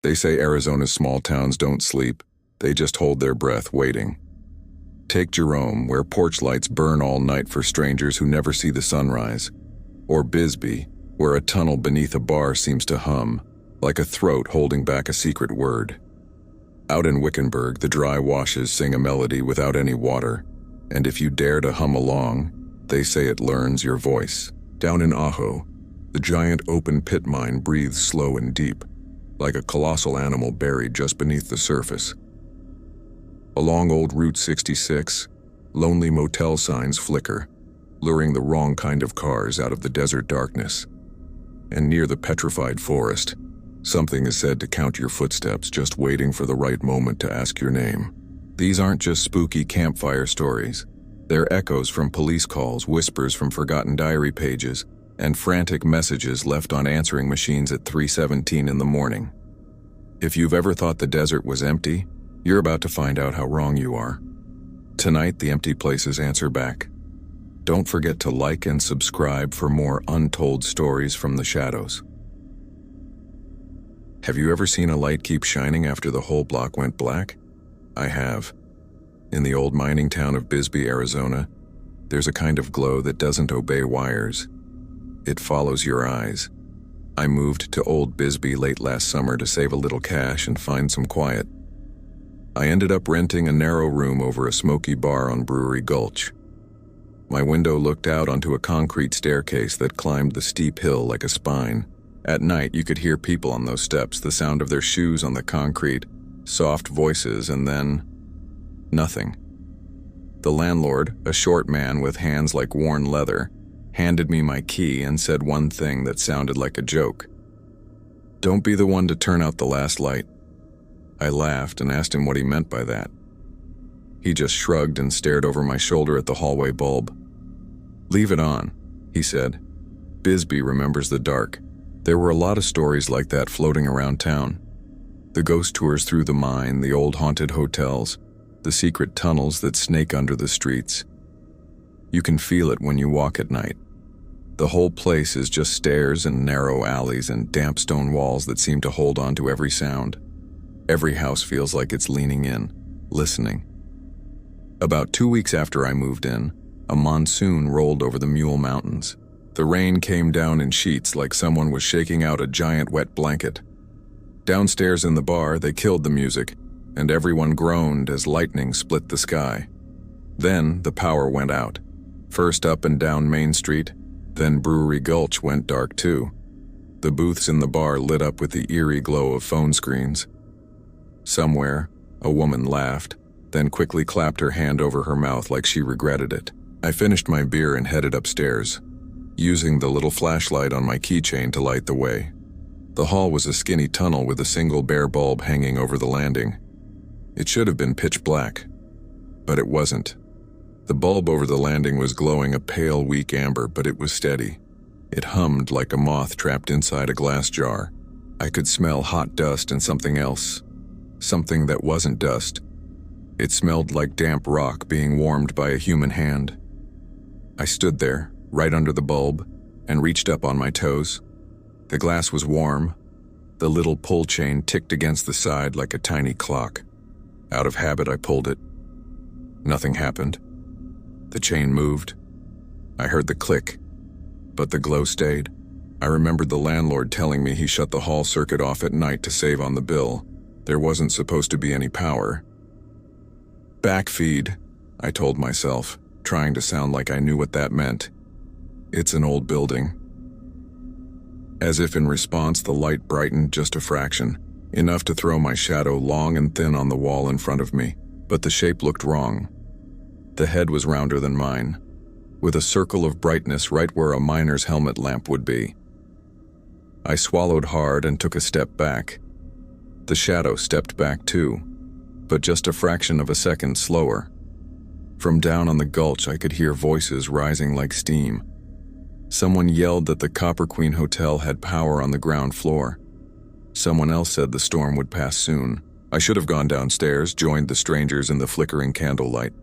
They say Arizona's small towns don't sleep, they just hold their breath waiting. Take Jerome, where porch lights burn all night for strangers who never see the sunrise. Or Bisbee, where a tunnel beneath a bar seems to hum, like a throat holding back a secret word. Out in Wickenburg, the dry washes sing a melody without any water, and if you dare to hum along, they say it learns your voice. Down in Ajo, the giant open pit mine breathes slow and deep, like a colossal animal buried just beneath the surface. Along old Route 66, lonely motel signs flicker, luring the wrong kind of cars out of the desert darkness. And near the petrified forest, something is said to count your footsteps, just waiting for the right moment to ask your name. These aren't just spooky campfire stories. They're echoes from police calls, whispers from forgotten diary pages, and frantic messages left on answering machines at 3:17 in the morning. If you've ever thought the desert was empty, you're about to find out how wrong you are. Tonight, the empty places answer back. Don't forget to like and subscribe for more untold stories from the shadows. Have you ever seen a light keep shining after the whole block went black? I have. In the old mining town of Bisbee, Arizona, there's a kind of glow that doesn't obey wires. It follows your eyes. I moved to Old Bisbee late last summer to save a little cash and find some quiet. I ended up renting a narrow room over a smoky bar on Brewery Gulch. My window looked out onto a concrete staircase that climbed the steep hill like a spine. At night, you could hear people on those steps, the sound of their shoes on the concrete, soft voices, and then nothing. The landlord, a short man with hands like worn leather, handed me my key and said one thing that sounded like a joke. "Don't be the one to turn out the last light." I laughed and asked him what he meant by that. He just shrugged and stared over my shoulder at the hallway bulb. "Leave it on," he said. "Bisbee remembers the dark." There were a lot of stories like that floating around town. The ghost tours through the mine, the old haunted hotels, the secret tunnels that snake under the streets. You can feel it when you walk at night. The whole place is just stairs and narrow alleys and damp stone walls that seem to hold on to every sound. Every house feels like it's leaning in, listening. About 2 weeks after I moved in, a monsoon rolled over the Mule Mountains. The rain came down in sheets like someone was shaking out a giant wet blanket. Downstairs in the bar, they killed the music, and everyone groaned as lightning split the sky. Then the power went out. First up and down Main Street, then Brewery Gulch went dark too. The booths in the bar lit up with the eerie glow of phone screens. Somewhere, a woman laughed, then quickly clapped her hand over her mouth like she regretted it. I finished my beer and headed upstairs, using the little flashlight on my keychain to light the way. The hall was a skinny tunnel with a single bare bulb hanging over the landing. It should have been pitch black, but it wasn't. The bulb over the landing was glowing a pale, weak amber, but it was steady. It hummed like a moth trapped inside a glass jar. I could smell hot dust and something else. Something that wasn't dust. It smelled like damp rock being warmed by a human hand. I stood there, right under the bulb, and reached up on my toes. The glass was warm. The little pull chain ticked against the side like a tiny clock. Out of habit, I pulled it. Nothing happened. The chain moved. I heard the click, but the glow stayed. I remembered the landlord telling me he shut the hall circuit off at night to save on the bill. There wasn't supposed to be any power. Backfeed, I told myself, trying to sound like I knew what that meant. It's an old building. As if in response, the light brightened just a fraction, enough to throw my shadow long and thin on the wall in front of me, but the shape looked wrong. The head was rounder than mine, with a circle of brightness right where a miner's helmet lamp would be. I swallowed hard and took a step back. The shadow stepped back too, but just a fraction of a second slower. From down on the gulch, I could hear voices rising like steam. Someone yelled that the Copper Queen Hotel had power on the ground floor. Someone else said the storm would pass soon. I should have gone downstairs, joined the strangers in the flickering candlelight.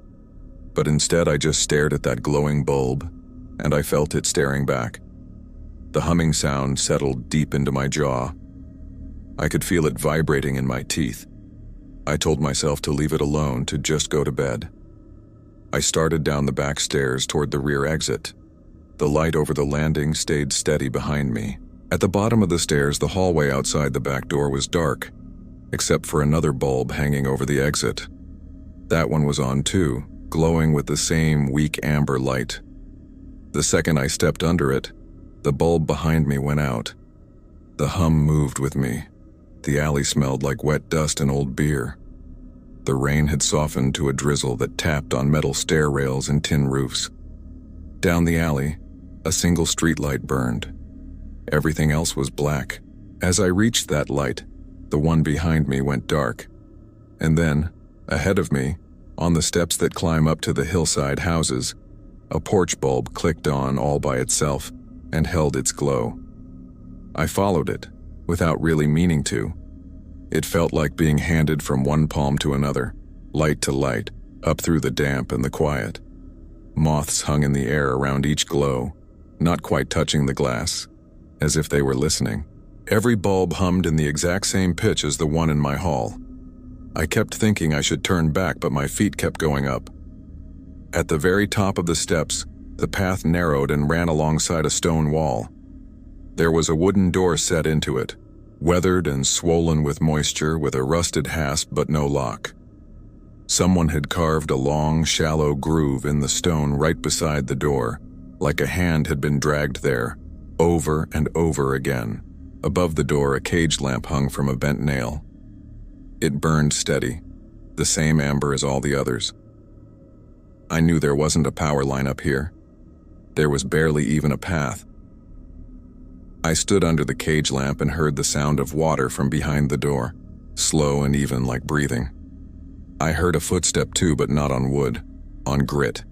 But instead, I just stared at that glowing bulb, and I felt it staring back. The humming sound settled deep into my jaw. I could feel it vibrating in my teeth. I told myself to leave it alone, to just go to bed. I started down the back stairs toward the rear exit. The light over the landing stayed steady behind me. At the bottom of the stairs, the hallway outside the back door was dark, except for another bulb hanging over the exit. That one was on too, glowing with the same weak amber light. The second I stepped under it, the bulb behind me went out. The hum moved with me. The alley smelled like wet dust and old beer. The rain had softened to a drizzle that tapped on metal stair rails and tin roofs. Down the alley, a single streetlight burned. Everything else was black. As I reached that light, the one behind me went dark. And then, ahead of me, on the steps that climb up to the hillside houses, a porch bulb clicked on all by itself and held its glow. I followed it, without really meaning to. It felt like being handed from one palm to another, light to light, up through the damp and the quiet. Moths hung in the air around each glow, not quite touching the glass, as if they were listening. Every bulb hummed in the exact same pitch as the one in my hall. I kept thinking I should turn back, but my feet kept going up. At the very top of the steps, the path narrowed and ran alongside a stone wall. There was a wooden door set into it, weathered and swollen with moisture, with a rusted hasp but no lock. Someone had carved a long, shallow groove in the stone right beside the door, like a hand had been dragged there, over and over again. Above the door, a cage lamp hung from a bent nail. It burned steady, the same amber as all the others. I knew there wasn't a power line up here. There was barely even a path. I stood under the cage lamp and heard the sound of water from behind the door, slow and even like breathing. I heard a footstep too, but not on wood, on grit.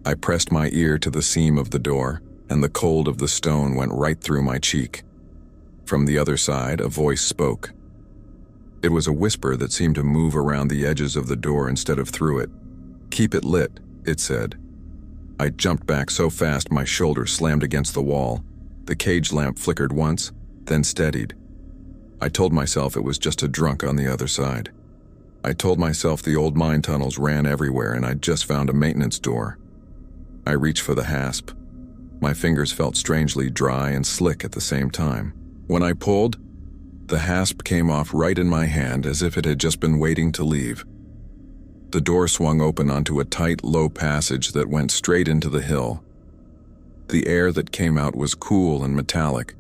I pressed my ear to the seam of the door, and the cold of the stone went right through my cheek. From the other side, a voice spoke. It was a whisper that seemed to move around the edges of the door instead of through it. "Keep it lit," it said. I jumped back so fast my shoulder slammed against the wall. The cage lamp flickered once, then steadied. I told myself it was just a drunk on the other side. I told myself the old mine tunnels ran everywhere and I'd just found a maintenance door. I reached for the hasp. My fingers felt strangely dry and slick at the same time. When I pulled, the hasp came off right in my hand as if it had just been waiting to leave. The door swung open onto a tight, low passage that went straight into the hill. The air that came out was cool and metallic.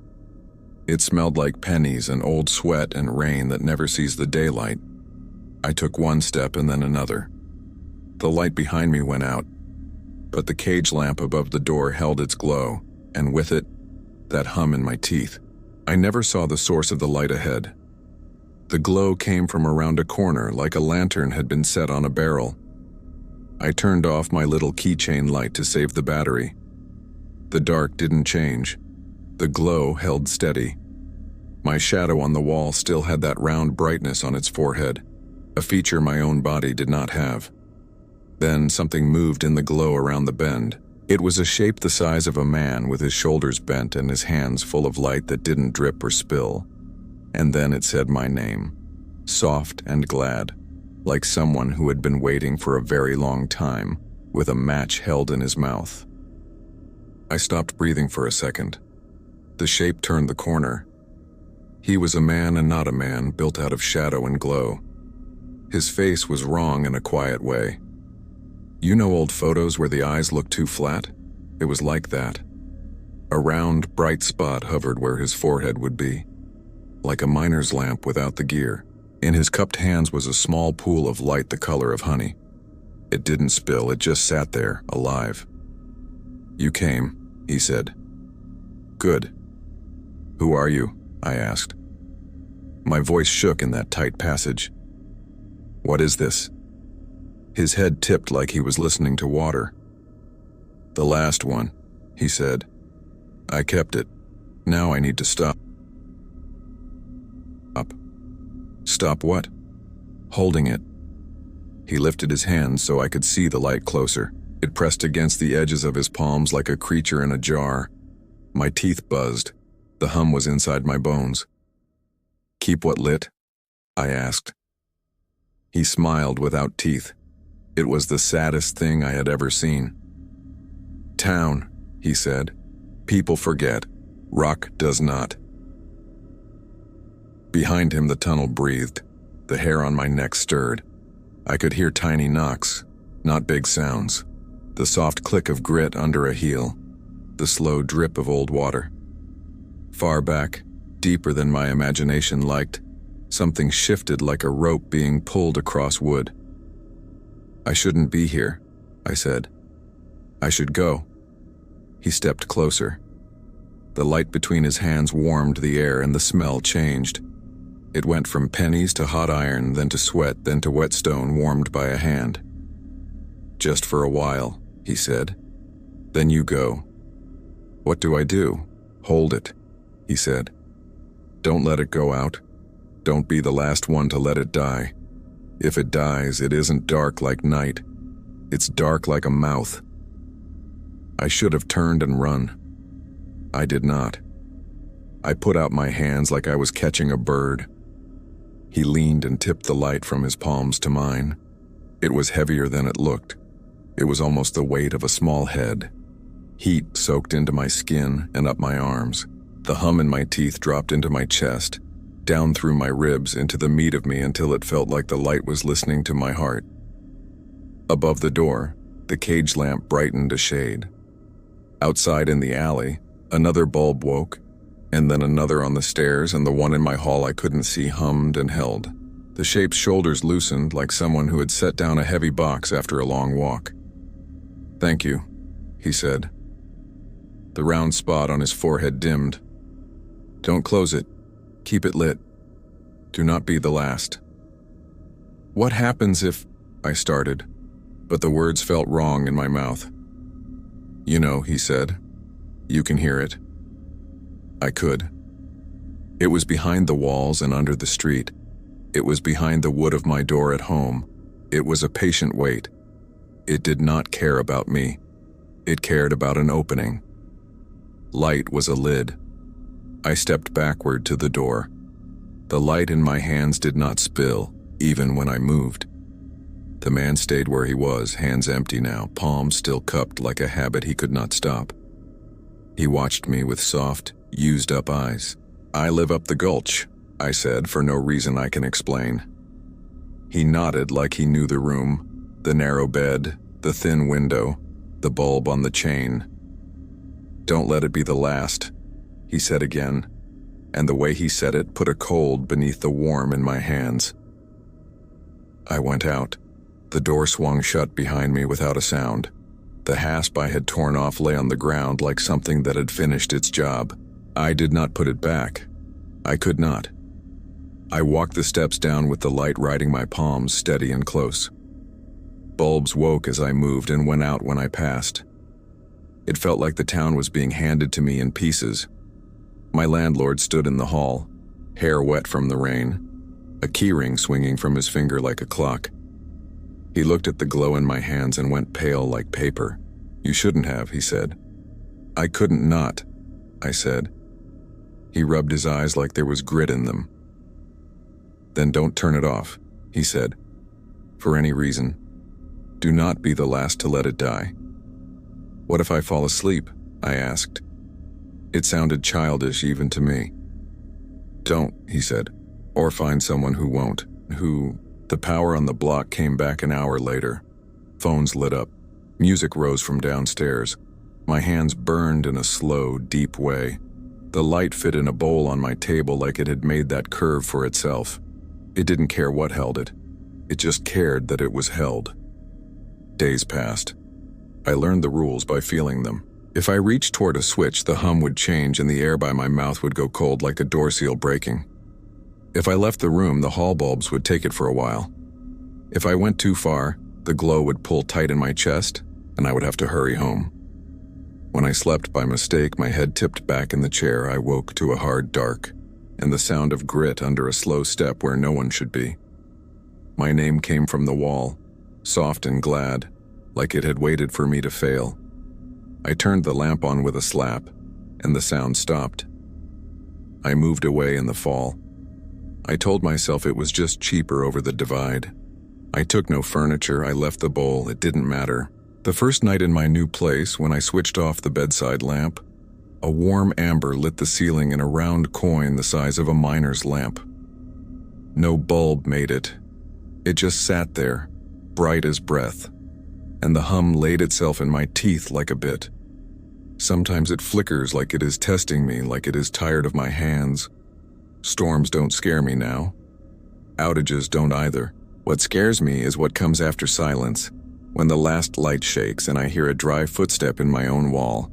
It smelled like pennies and old sweat and rain that never sees the daylight. I took one step and then another. The light behind me went out, but the cage lamp above the door held its glow, and with it, that hum in my teeth. I never saw the source of the light ahead. The glow came from around a corner, like a lantern had been set on a barrel. I turned off my little keychain light to save the battery. The dark didn't change. The glow held steady. My shadow on the wall still had that round brightness on its forehead, a feature my own body did not have. Then something moved in the glow around the bend. It was a shape the size of a man with his shoulders bent and his hands full of light that didn't drip or spill. And then it said my name, soft and glad, like someone who had been waiting for a very long time, with a match held in his mouth. I stopped breathing for a second. The shape turned the corner. He was a man and not a man, built out of shadow and glow. His face was wrong in a quiet way. You know old photos where the eyes look too flat? It was like that. A round, bright spot hovered where his forehead would be, like a miner's lamp without the gear. In his cupped hands was a small pool of light the color of honey. It didn't spill, it just sat there, alive. "You came," he said. "Good. Who are you?" I asked. My voice shook in that tight passage. "What is this?" His head tipped like he was listening to water. "The last one," he said. "I kept it. Now I need to stop." Stop what? Holding it. He lifted his hand so I could see the light closer. It pressed against the edges of his palms like a creature in a jar. My teeth buzzed. The hum was inside my bones. Keep what lit? I asked. He smiled without teeth. It was the saddest thing I had ever seen. Town, he said. People forget. Rock does not. Behind him the tunnel breathed. The hair on my neck stirred. I could hear tiny knocks, not big sounds. The soft click of grit under a heel. The slow drip of old water. Far back, deeper than my imagination liked, something shifted like a rope being pulled across wood. I shouldn't be here, I said. I should go. He stepped closer. The light between his hands warmed the air and the smell changed. It went from pennies to hot iron, then to sweat, then to whetstone warmed by a hand. Just for a while, he said. Then you go. What do I do? Hold it, he said. Don't let it go out. Don't be the last one to let it die. If it dies, it isn't dark like night. It's dark like a mouth. I should have turned and run. I did not. I put out my hands like I was catching a bird. He leaned and tipped the light from his palms to mine. It was heavier than it looked. It was almost the weight of a small head. Heat soaked into my skin and up my arms. The hum in my teeth dropped into my chest, down through my ribs into the meat of me until it felt like the light was listening to my heart. Above the door, the cage lamp brightened a shade. Outside in the alley, another bulb woke, and then another on the stairs, and the one in my hall I couldn't see hummed and held. The shape's shoulders loosened like someone who had set down a heavy box after a long walk. Thank you, he said. The round spot on his forehead dimmed. Don't close it. Keep it lit. Do not be the last. What happens if... I started, but the words felt wrong in my mouth. You know, he said. You can hear it. I could. It was behind the walls and under the street. It was behind the wood of my door at home. It was a patient wait. It did not care about me. It cared about an opening. Light was a lid. I stepped backward to the door. The light in my hands did not spill, even when I moved. The man stayed where he was, hands empty now, palms still cupped like a habit he could not stop. He watched me with soft, used-up eyes. I live up the gulch, I said, for no reason I can explain. He nodded like he knew the room, the narrow bed, the thin window, the bulb on the chain. Don't let it be the last, he said again, and the way he said it put a cold beneath the warm in my hands. I went out. The door swung shut behind me without a sound. The hasp I had torn off lay on the ground like something that had finished its job. I did not put it back. I could not. I walked the steps down with the light riding my palms steady and close. Bulbs woke as I moved and went out when I passed. It felt like the town was being handed to me in pieces. My landlord stood in the hall, hair wet from the rain, a keyring swinging from his finger like a clock. He looked at the glow in my hands and went pale like paper. You shouldn't have, he said. I couldn't not, I said. He rubbed his eyes like there was grit in them. Then don't turn it off, he said. For any reason. Do not be the last to let it die. What if I fall asleep? I asked. It sounded childish even to me. Don't, he said, or find someone who won't, who... The power on the block came back an hour later. Phones lit up. Music rose from downstairs. My hands burned in a slow, deep way. The light fit in a bowl on my table like it had made that curve for itself. It didn't care what held it. It just cared that it was held. Days passed. I learned the rules by feeling them. If I reached toward a switch, the hum would change and the air by my mouth would go cold like a door seal breaking. If I left the room, the hall bulbs would take it for a while. If I went too far, the glow would pull tight in my chest, and I would have to hurry home. When I slept by mistake, my head tipped back in the chair, I woke to a hard dark, and the sound of grit under a slow step where no one should be. My name came from the wall, soft and glad, like it had waited for me to fail. I turned the lamp on with a slap, and the sound stopped. I moved away in the fall. I told myself it was just cheaper over the divide. I took no furniture, I left the bowl, it didn't matter. The first night in my new place, when I switched off the bedside lamp, a warm amber lit the ceiling in a round coin the size of a miner's lamp. No bulb made it. It just sat there, bright as breath, and the hum laid itself in my teeth like a bit. Sometimes it flickers like it is testing me, like it is tired of my hands. Storms don't scare me now. Outages don't either. What scares me is what comes after silence, when the last light shakes and I hear a dry footstep in my own wall,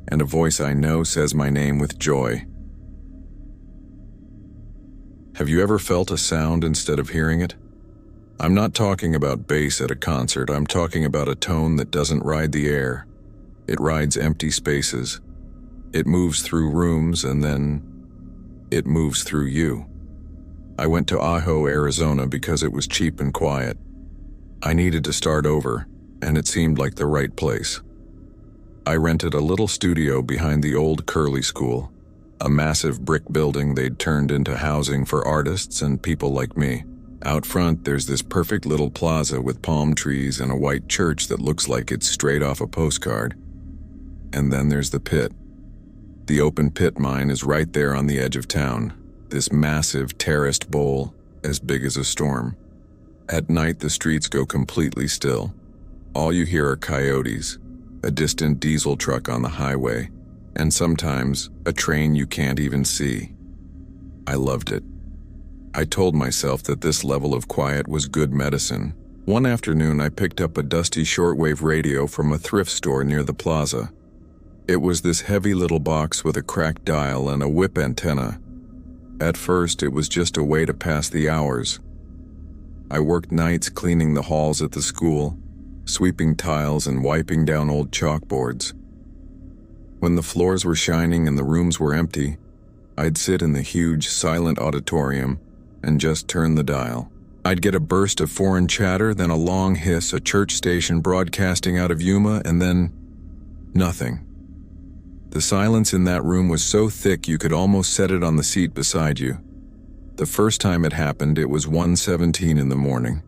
and a voice I know says my name with joy. Have you ever felt a sound instead of hearing it? I'm not talking about bass at a concert, I'm talking about a tone that doesn't ride the air. It rides empty spaces. It moves through rooms and then it moves through you. I went to Ajo, Arizona because it was cheap and quiet. I needed to start over, and it seemed like the right place. I rented a little studio behind the old Curly School, a massive brick building they'd turned into housing for artists and people like me. Out front, there's this perfect little plaza with palm trees and a white church that looks like it's straight off a postcard. And then there's the pit. The open pit mine is right there on the edge of town, this massive terraced bowl, as big as a storm. At night, the streets go completely still. All you hear are coyotes, a distant diesel truck on the highway, and sometimes a train you can't even see. I loved it. I told myself that this level of quiet was good medicine. One afternoon, I picked up a dusty shortwave radio from a thrift store near the plaza. It was this heavy little box with a cracked dial and a whip antenna. At first, it was just a way to pass the hours. I worked nights cleaning the halls at the school, sweeping tiles and wiping down old chalkboards. When the floors were shining and the rooms were empty, I'd sit in the huge, silent auditorium and just turn the dial. I'd get a burst of foreign chatter, then a long hiss, a church station broadcasting out of Yuma, and then nothing. The silence in that room was so thick you could almost set it on the seat beside you. The first time it happened, it was 1:17 in the morning.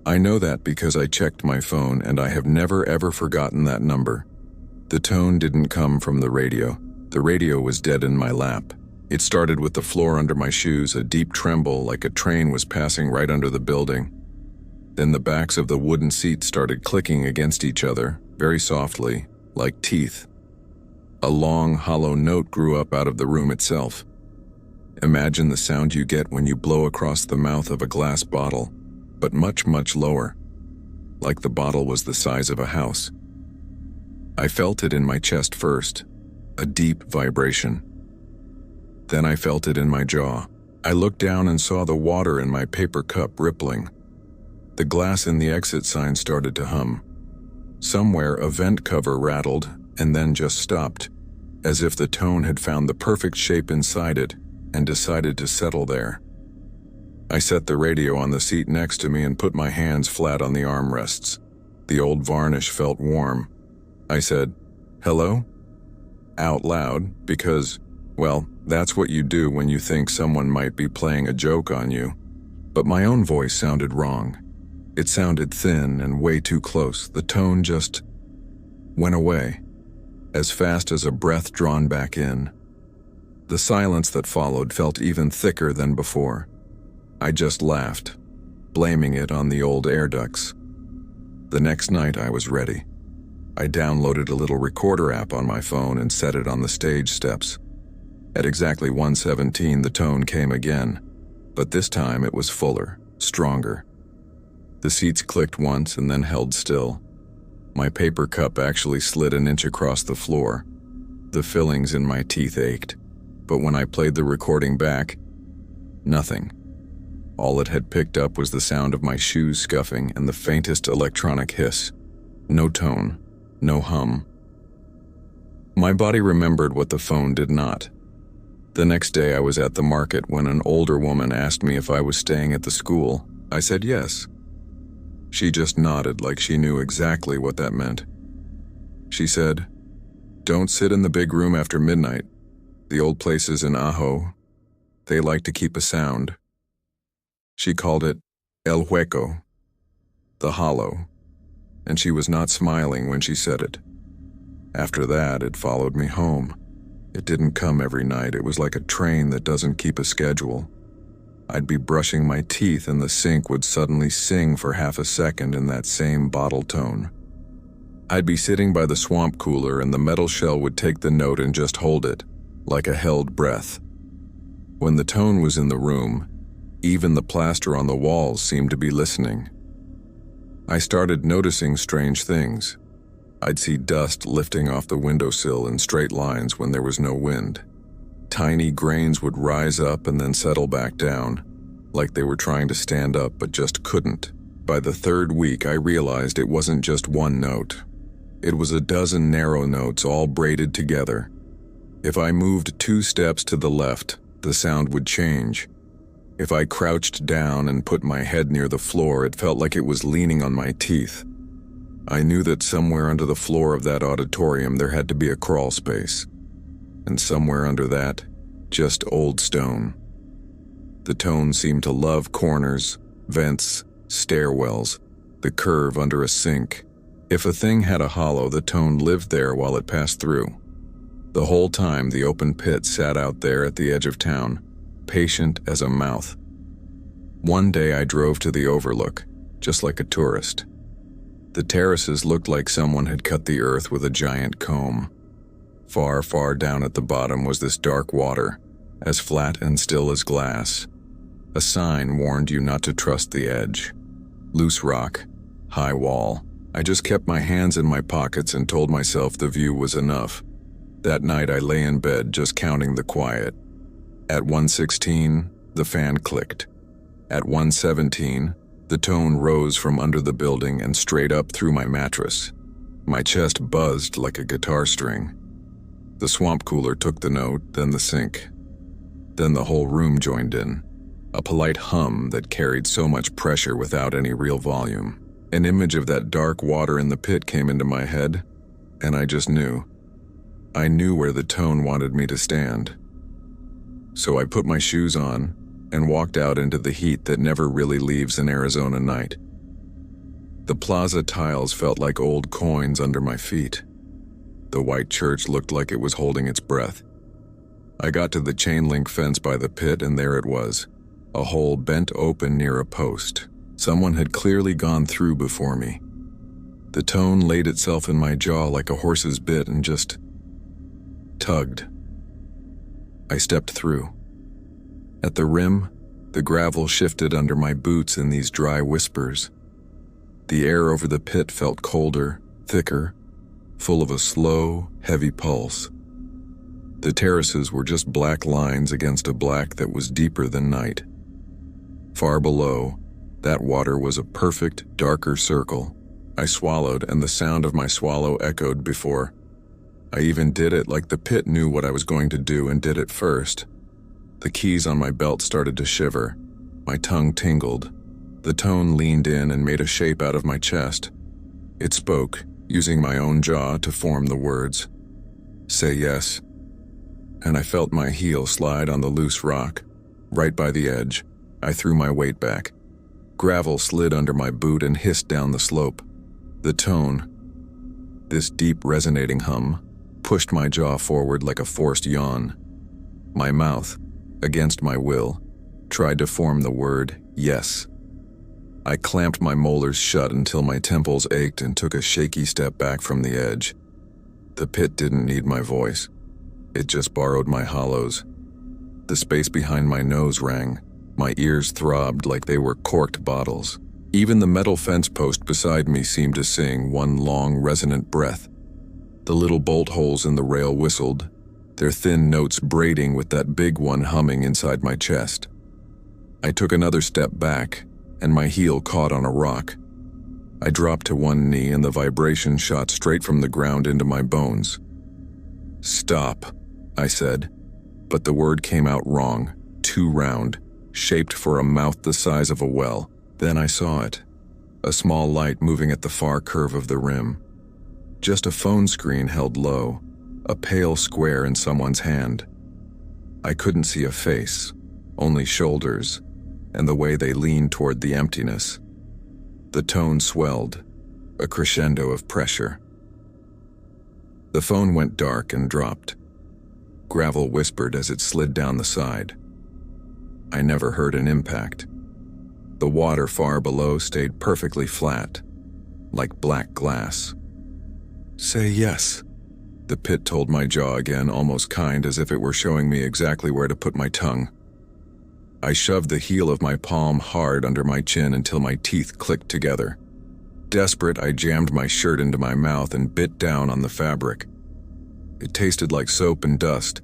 I know that because I checked my phone, and I have never ever forgotten that number. The tone didn't come from the radio. The radio was dead in my lap. It started with the floor under my shoes, a deep tremble like a train was passing right under the building. Then the backs of the wooden seats started clicking against each other, very softly, like teeth. A long, hollow note grew up out of the room itself. Imagine the sound you get when you blow across the mouth of a glass bottle, but much, much lower, like the bottle was the size of a house. I felt it in my chest first, a deep vibration. Then I felt it in my jaw. I looked down and saw the water in my paper cup rippling. The glass in the exit sign started to hum. Somewhere a vent cover rattled and then just stopped, as if the tone had found the perfect shape inside it and decided to settle there. I set the radio on the seat next to me and put my hands flat on the armrests. The old varnish felt warm. I said, "Hello?" out loud because, well, that's what you do when you think someone might be playing a joke on you. But my own voice sounded wrong. It sounded thin and way too close. The tone just went away, as fast as a breath drawn back in. The silence that followed felt even thicker than before. I just laughed, blaming it on the old air ducts. The next night I was ready. I downloaded a little recorder app on my phone and set it on the stage steps. At exactly 1:17, the tone came again, but this time it was fuller, stronger. The seats clicked once and then held still. My paper cup actually slid an inch across the floor. The fillings in my teeth ached, but when I played the recording back, nothing. All it had picked up was the sound of my shoes scuffing and the faintest electronic hiss. No tone, no hum. My body remembered what the phone did not. The next day I was at the market when an older woman asked me if I was staying at the school. I said yes. She just nodded like she knew exactly what that meant. She said, "Don't sit in the big room after midnight. The old places in Ajo, they like to keep a sound." She called it El Hueco, the hollow, and she was not smiling when she said it. After that, it followed me home. It didn't come every night. It was like a train that doesn't keep a schedule. I'd be brushing my teeth and the sink would suddenly sing for half a second in that same bottle tone. I'd be sitting by the swamp cooler and the metal shell would take the note and just hold it, like a held breath. When the tone was in the room, even the plaster on the walls seemed to be listening. I started noticing strange things. I'd see dust lifting off the windowsill in straight lines when there was no wind. Tiny grains would rise up and then settle back down, like they were trying to stand up but just couldn't. By the third week, I realized it wasn't just one note. It was a dozen narrow notes all braided together. If I moved 2 steps to the left, the sound would change. If I crouched down and put my head near the floor, it felt like it was leaning on my teeth. I knew that somewhere under the floor of that auditorium there had to be a crawl space. And somewhere under that, just old stone. The tone seemed to love corners, vents, stairwells, the curve under a sink. If a thing had a hollow, the tone lived there while it passed through. The whole time, the open pit sat out there at the edge of town, patient as a mouth. One day I drove to the overlook, just like a tourist. The terraces looked like someone had cut the earth with a giant comb. Far, far down at the bottom was this dark water, as flat and still as glass. A sign warned you not to trust the edge. Loose rock, high wall. I just kept my hands in my pockets and told myself the view was enough. That night I lay in bed just counting the quiet. At 1:16, the fan clicked. At 1:17, the tone rose from under the building and straight up through my mattress. My chest buzzed like a guitar string. The swamp cooler took the note, then the sink. Then the whole room joined in. A polite hum that carried so much pressure without any real volume. An image of that dark water in the pit came into my head, and I just knew. I knew where the tone wanted me to stand. So I put my shoes on and walked out into the heat that never really leaves an Arizona night. The plaza tiles felt like old coins under my feet. The white church looked like it was holding its breath. I got to the chain link fence by the pit and there it was, a hole bent open near a post. Someone had clearly gone through before me. The tone laid itself in my jaw like a horse's bit and just tugged. I stepped through. At the rim, the gravel shifted under my boots in these dry whispers. The air over the pit felt colder, thicker, full of a slow, heavy pulse. The terraces were just black lines against a black that was deeper than night. Far below, that water was a perfect, darker circle. I swallowed, and the sound of my swallow echoed before. I even did it like the pit knew what I was going to do and did it first. The keys on my belt started to shiver. My tongue tingled. The tone leaned in and made a shape out of my chest. It spoke, using my own jaw to form the words. Say yes. And I felt my heel slide on the loose rock. Right by the edge, I threw my weight back. Gravel slid under my boot and hissed down the slope. The tone, this deep resonating hum, pushed my jaw forward like a forced yawn. My mouth, against my will, tried to form the word yes. I clamped my molars shut until my temples ached and took a shaky step back from the edge. The pit didn't need my voice. It just borrowed my hollows. The space behind my nose rang. My ears throbbed like they were corked bottles. Even the metal fence post beside me seemed to sing one long, resonant breath. The little bolt holes in the rail whistled, their thin notes braiding with that big one humming inside my chest. I took another step back, and my heel caught on a rock. I dropped to one knee and the vibration shot straight from the ground into my bones. Stop, I said, but the word came out wrong, too round, shaped for a mouth the size of a well. Then I saw it, a small light moving at the far curve of the rim. Just a phone screen held low, a pale square in someone's hand. I couldn't see a face, only shoulders, and the way they leaned toward the emptiness. The tone swelled, a crescendo of pressure. The phone went dark and dropped. Gravel whispered as it slid down the side. I never heard an impact. The water far below stayed perfectly flat, like black glass. "Say yes," the pit told my jaw again, almost kind, as if it were showing me exactly where to put my tongue. I shoved the heel of my palm hard under my chin until my teeth clicked together. Desperate, I jammed my shirt into my mouth and bit down on the fabric. It tasted like soap and dust.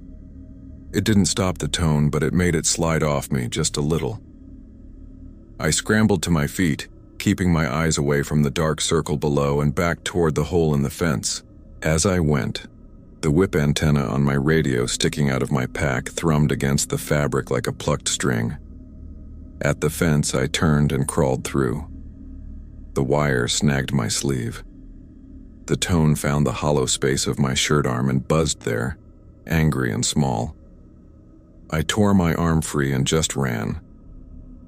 It didn't stop the tone, but it made it slide off me just a little. I scrambled to my feet, keeping my eyes away from the dark circle below and back toward the hole in the fence. As I went, the whip antenna on my radio sticking out of my pack thrummed against the fabric like a plucked string. At the fence, I turned and crawled through. The wire snagged my sleeve. The tone found the hollow space of my shirt arm and buzzed there, angry and small. I tore my arm free and just ran.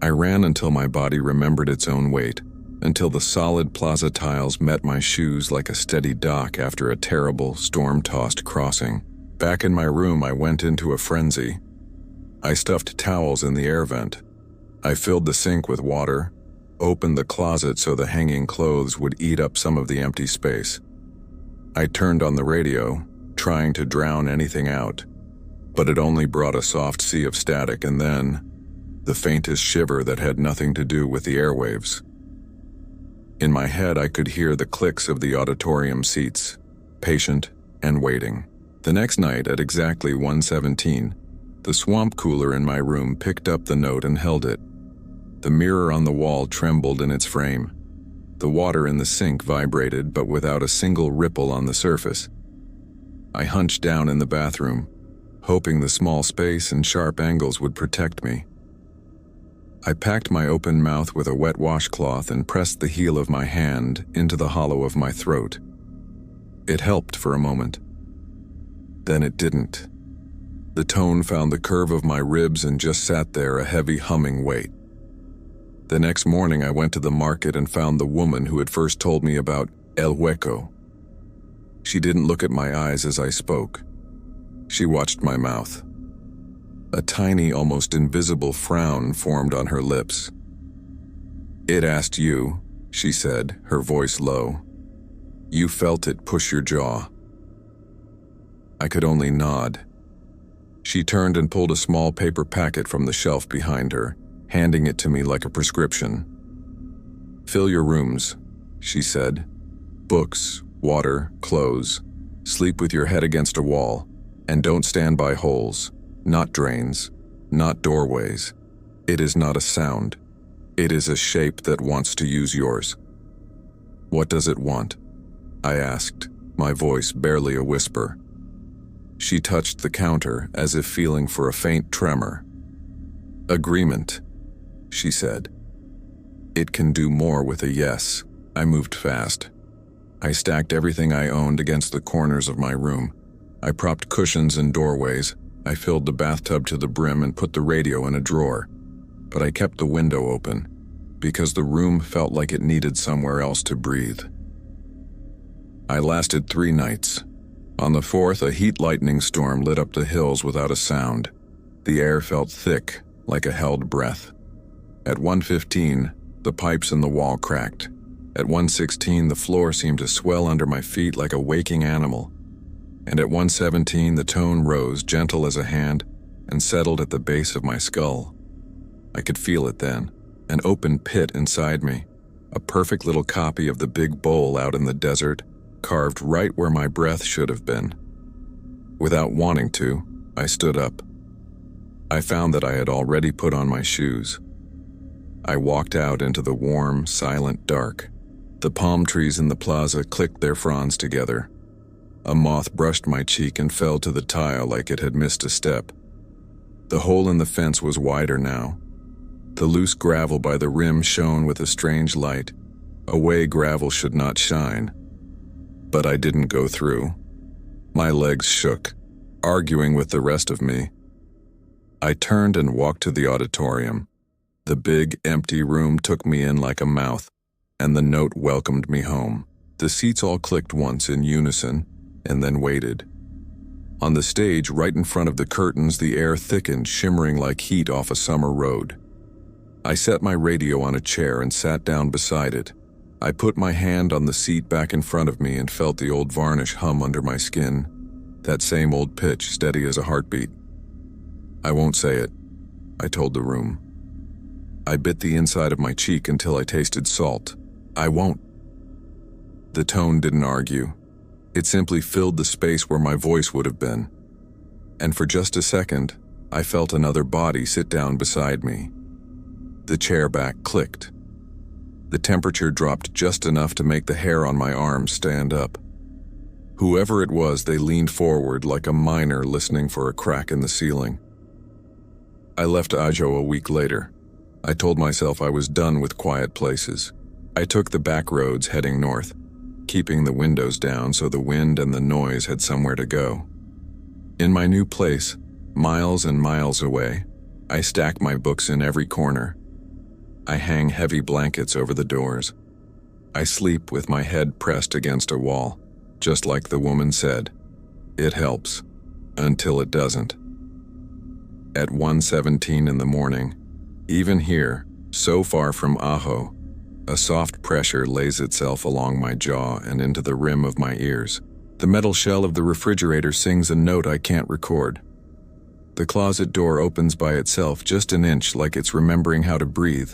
I ran until my body remembered its own weight, until the solid plaza tiles met my shoes like a steady dock after a terrible, storm-tossed crossing. Back in my room, I went into a frenzy. I stuffed towels in the air vent. I filled the sink with water, opened the closet so the hanging clothes would eat up some of the empty space. I turned on the radio, trying to drown anything out, but it only brought a soft sea of static and then the faintest shiver that had nothing to do with the airwaves. In my head, I could hear the clicks of the auditorium seats, patient and waiting. The next night at exactly 1:17, the swamp cooler in my room picked up the note and held it. The mirror on the wall trembled in its frame. The water in the sink vibrated, but without a single ripple on the surface. I hunched down in the bathroom, hoping the small space and sharp angles would protect me. I packed my open mouth with a wet washcloth and pressed the heel of my hand into the hollow of my throat. It helped for a moment. Then it didn't. The tone found the curve of my ribs and just sat there, a heavy humming weight. The next morning, I went to the market and found the woman who had first told me about El Hueco. She didn't look at my eyes as I spoke. She watched my mouth. A tiny, almost invisible frown formed on her lips. "It asked you," she said, her voice low. "You felt it push your jaw." I could only nod. She turned and pulled a small paper packet from the shelf behind her, handing it to me like a prescription. "Fill your rooms," she said. "Books, water, clothes. Sleep with your head against a wall, and don't stand by holes. Not drains, not doorways. It is not a sound. It is a shape that wants to use yours." "What does it want?" I asked, my voice barely a whisper. She touched the counter as if feeling for a faint tremor. "Agreement," she said. "It can do more with a yes." I moved fast. I stacked everything I owned against the corners of my room. I propped cushions in doorways. I filled the bathtub to the brim and put the radio in a drawer. But I kept the window open, because the room felt like it needed somewhere else to breathe. I lasted 3 nights. On the 4th, a heat lightning storm lit up the hills without a sound. The air felt thick, like a held breath. At 1:15, the pipes in the wall cracked. At 1:16, the floor seemed to swell under my feet like a waking animal. And at 1:17, the tone rose, gentle as a hand, and settled at the base of my skull. I could feel it then, an open pit inside me, a perfect little copy of the big bowl out in the desert, carved right where my breath should have been. Without wanting to, I stood up. I found that I had already put on my shoes. I walked out into the warm, silent dark. The palm trees in the plaza clicked their fronds together. A moth brushed my cheek and fell to the tile like it had missed a step. The hole in the fence was wider now. The loose gravel by the rim shone with a strange light, a way gravel should not shine. But I didn't go through. My legs shook, arguing with the rest of me. I turned and walked to the auditorium. The big, empty room took me in like a mouth, and the note welcomed me home. The seats all clicked once in unison, and then waited. On the stage, right in front of the curtains, the air thickened, shimmering like heat off a summer road. I set my radio on a chair and sat down beside it. I put my hand on the seat back in front of me and felt the old varnish hum under my skin, that same old pitch, steady as a heartbeat. "I won't say it," I told the room. I bit the inside of my cheek until I tasted salt. "I won't." The tone didn't argue. It simply filled the space where my voice would have been. And for just a second, I felt another body sit down beside me. The chair back clicked. The temperature dropped just enough to make the hair on my arms stand up. Whoever it was, they leaned forward like a miner listening for a crack in the ceiling. I left Ajo a week later. I told myself I was done with quiet places. I took the back roads heading north, keeping the windows down so the wind and the noise had somewhere to go. In my new place, miles and miles away, I stack my books in every corner. I hang heavy blankets over the doors. I sleep with my head pressed against a wall, just like the woman said. It helps, until it doesn't. At 1:17 in the morning, even here, so far from Ajo, a soft pressure lays itself along my jaw and into the rim of my ears. The metal shell of the refrigerator sings a note I can't record. The closet door opens by itself just an inch, like it's remembering how to breathe.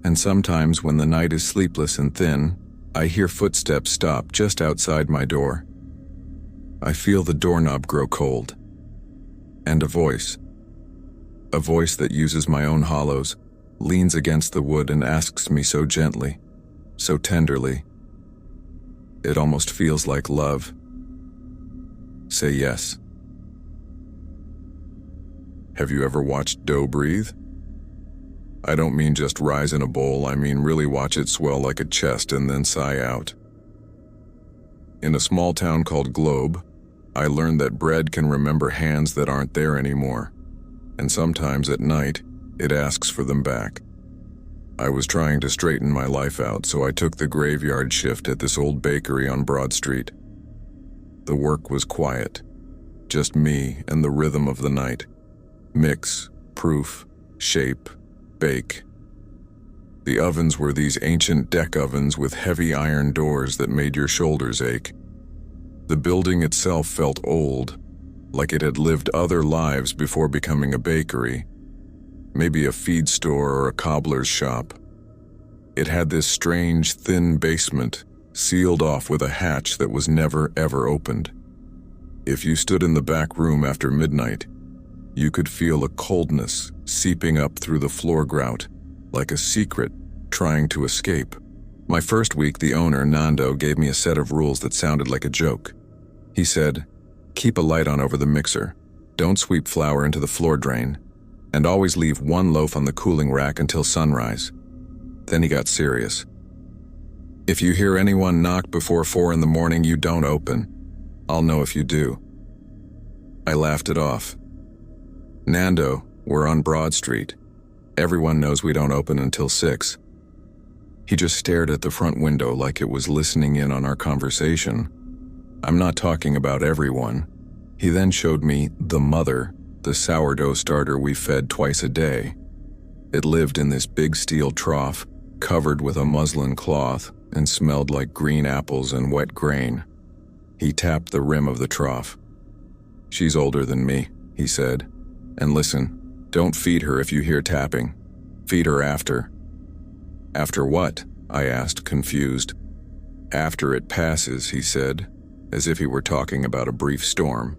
And sometimes when the night is sleepless and thin, I hear footsteps stop just outside my door. I feel the doorknob grow cold. And a voice that uses my own hollows, leans against the wood and asks me so gently, so tenderly. It almost feels like love. Say yes. Have you ever watched dough breathe? I don't mean just rise in a bowl, I mean really watch it swell like a chest and then sigh out. In a small town called Globe, I learned that bread can remember hands that aren't there anymore, and sometimes at night, it asks for them back. I was trying to straighten my life out, so I took the graveyard shift at this old bakery on Broad Street. The work was quiet, just me and the rhythm of the night. Mix, proof, shape, bake. The ovens were these ancient deck ovens with heavy iron doors that made your shoulders ache. The building itself felt old, like it had lived other lives before becoming a bakery, maybe a feed store or a cobbler's shop. It had this strange, thin basement, sealed off with a hatch that was never, ever opened. If you stood in the back room after midnight, you could feel a coldness seeping up through the floor grout, like a secret trying to escape. My first week, the owner, Nando, gave me a set of rules that sounded like a joke. He said, "Keep a light on over the mixer, don't sweep flour into the floor drain, and always leave one loaf on the cooling rack until sunrise." Then he got serious. "If you hear anyone knock before 4 in the morning, you don't open. I'll know if you do." I laughed it off. "Nando, we're on Broad Street. Everyone knows we don't open until 6. He just stared at the front window like it was listening in on our conversation. "I'm not talking about everyone." He then showed me the mother, the sourdough starter we fed twice a day. It lived in this big steel trough, covered with a muslin cloth, and smelled like green apples and wet grain. He tapped the rim of the trough. "She's older than me," he said. "And listen, don't feed her if you hear tapping. Feed her after." "After what?" I asked, confused. "After it passes," he said, as if he were talking about a brief storm.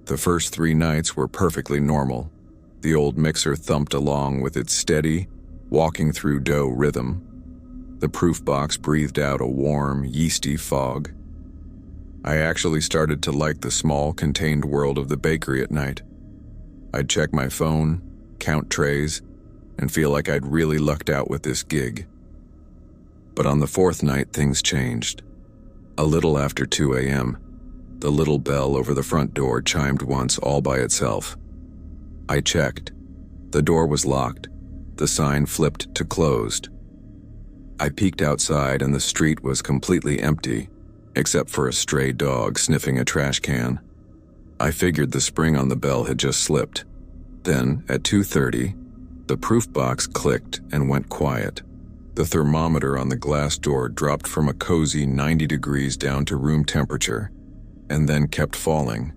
The first 3 nights were perfectly normal. The old mixer thumped along with its steady, walking through dough rhythm. The proof box breathed out a warm, yeasty fog. I actually started to like the small, contained world of the bakery at night. I'd check my phone, count trays, and feel like I'd really lucked out with this gig. But on the 4th night, things changed. A little after 2 a.m., the little bell over the front door chimed once all by itself. I checked. The door was locked. The sign flipped to closed. I peeked outside and the street was completely empty, except for a stray dog sniffing a trash can. I figured the spring on the bell had just slipped. Then, at 2:30, the proof box clicked and went quiet. The thermometer on the glass door dropped from a cozy 90 degrees down to room temperature, and then kept falling,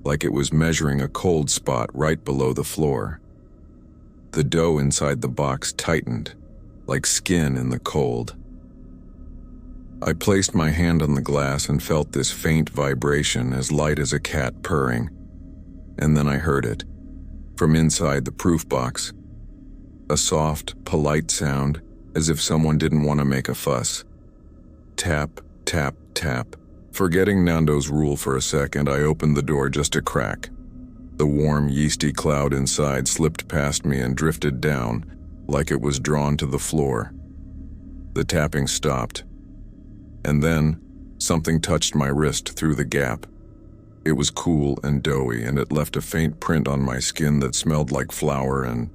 like it was measuring a cold spot right below the floor. The dough inside the box tightened, like skin in the cold. I placed my hand on the glass and felt this faint vibration as light as a cat purring. And then I heard it, from inside the proof box. A soft, polite sound, as if someone didn't want to make a fuss. Tap, tap, tap. Forgetting Nando's rule for a second, I opened the door just a crack. The warm, yeasty cloud inside slipped past me and drifted down, like it was drawn to the floor. The tapping stopped. And then, something touched my wrist through the gap. It was cool and doughy, and it left a faint print on my skin that smelled like flour and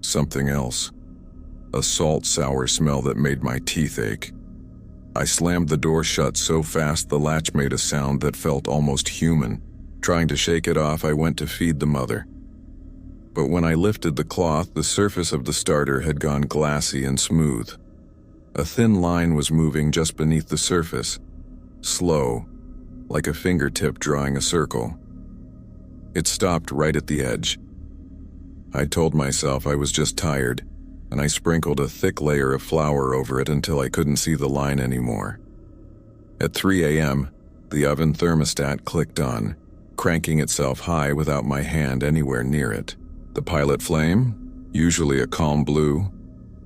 something else. A salt-sour smell that made my teeth ache. I slammed the door shut so fast the latch made a sound that felt almost human. Trying to shake it off, I went to feed the mother. But when I lifted the cloth, the surface of the starter had gone glassy and smooth. A thin line was moving just beneath the surface, slow, like a fingertip drawing a circle. It stopped right at the edge. I told myself I was just tired, and I sprinkled a thick layer of flour over it until I couldn't see the line anymore. At 3 a.m., the oven thermostat clicked on, cranking itself high without my hand anywhere near it. The pilot flame, usually a calm blue,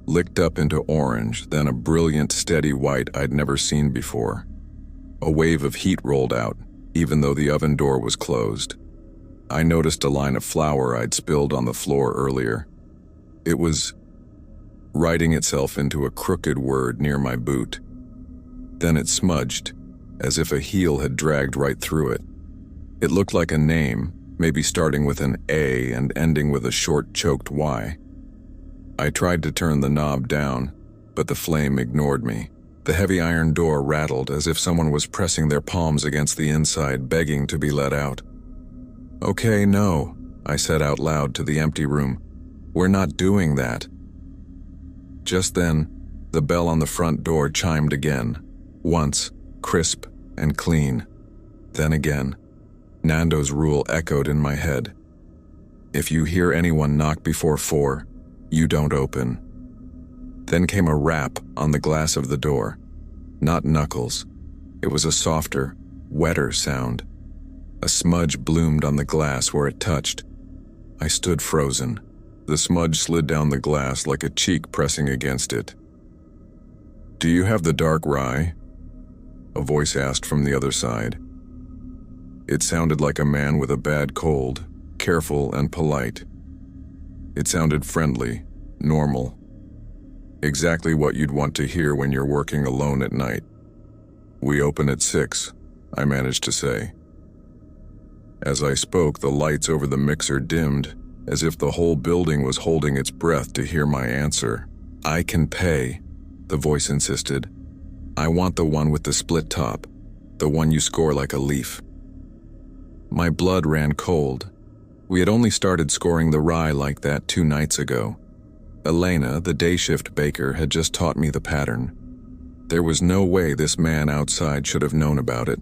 licked up into orange, then a brilliant, steady white I'd never seen before. A wave of heat rolled out, even though the oven door was closed. I noticed a line of flour I'd spilled on the floor earlier. It was writing itself into a crooked word near my boot. Then it smudged, as if a heel had dragged right through it. It looked like a name, maybe starting with an A and ending with a short, choked Y. I tried to turn the knob down, but the flame ignored me. The heavy iron door rattled as if someone was pressing their palms against the inside, begging to be let out. "Okay, no," I said out loud to the empty room. "We're not doing that." Just then, the bell on the front door chimed again, once, crisp and clean. Then again. Nando's rule echoed in my head. If you hear anyone knock before 4, you don't open. Then came a rap on the glass of the door. Not knuckles. It was a softer, wetter sound. A smudge bloomed on the glass where it touched. I stood frozen. The smudge slid down the glass like a cheek pressing against it. "Do you have the dark rye?" a voice asked from the other side. It sounded like a man with a bad cold, careful and polite. It sounded friendly, normal. Exactly what you'd want to hear when you're working alone at night. "We open at 6, I managed to say. As I spoke, the lights over the mixer dimmed, as if the whole building was holding its breath to hear my answer. "I can pay," the voice insisted. "I want the one with the split top, the one you score like a leaf." My blood ran cold. We had only started scoring the rye like that 2 nights ago. Elena, the day shift baker, had just taught me the pattern. There was no way this man outside should have known about it.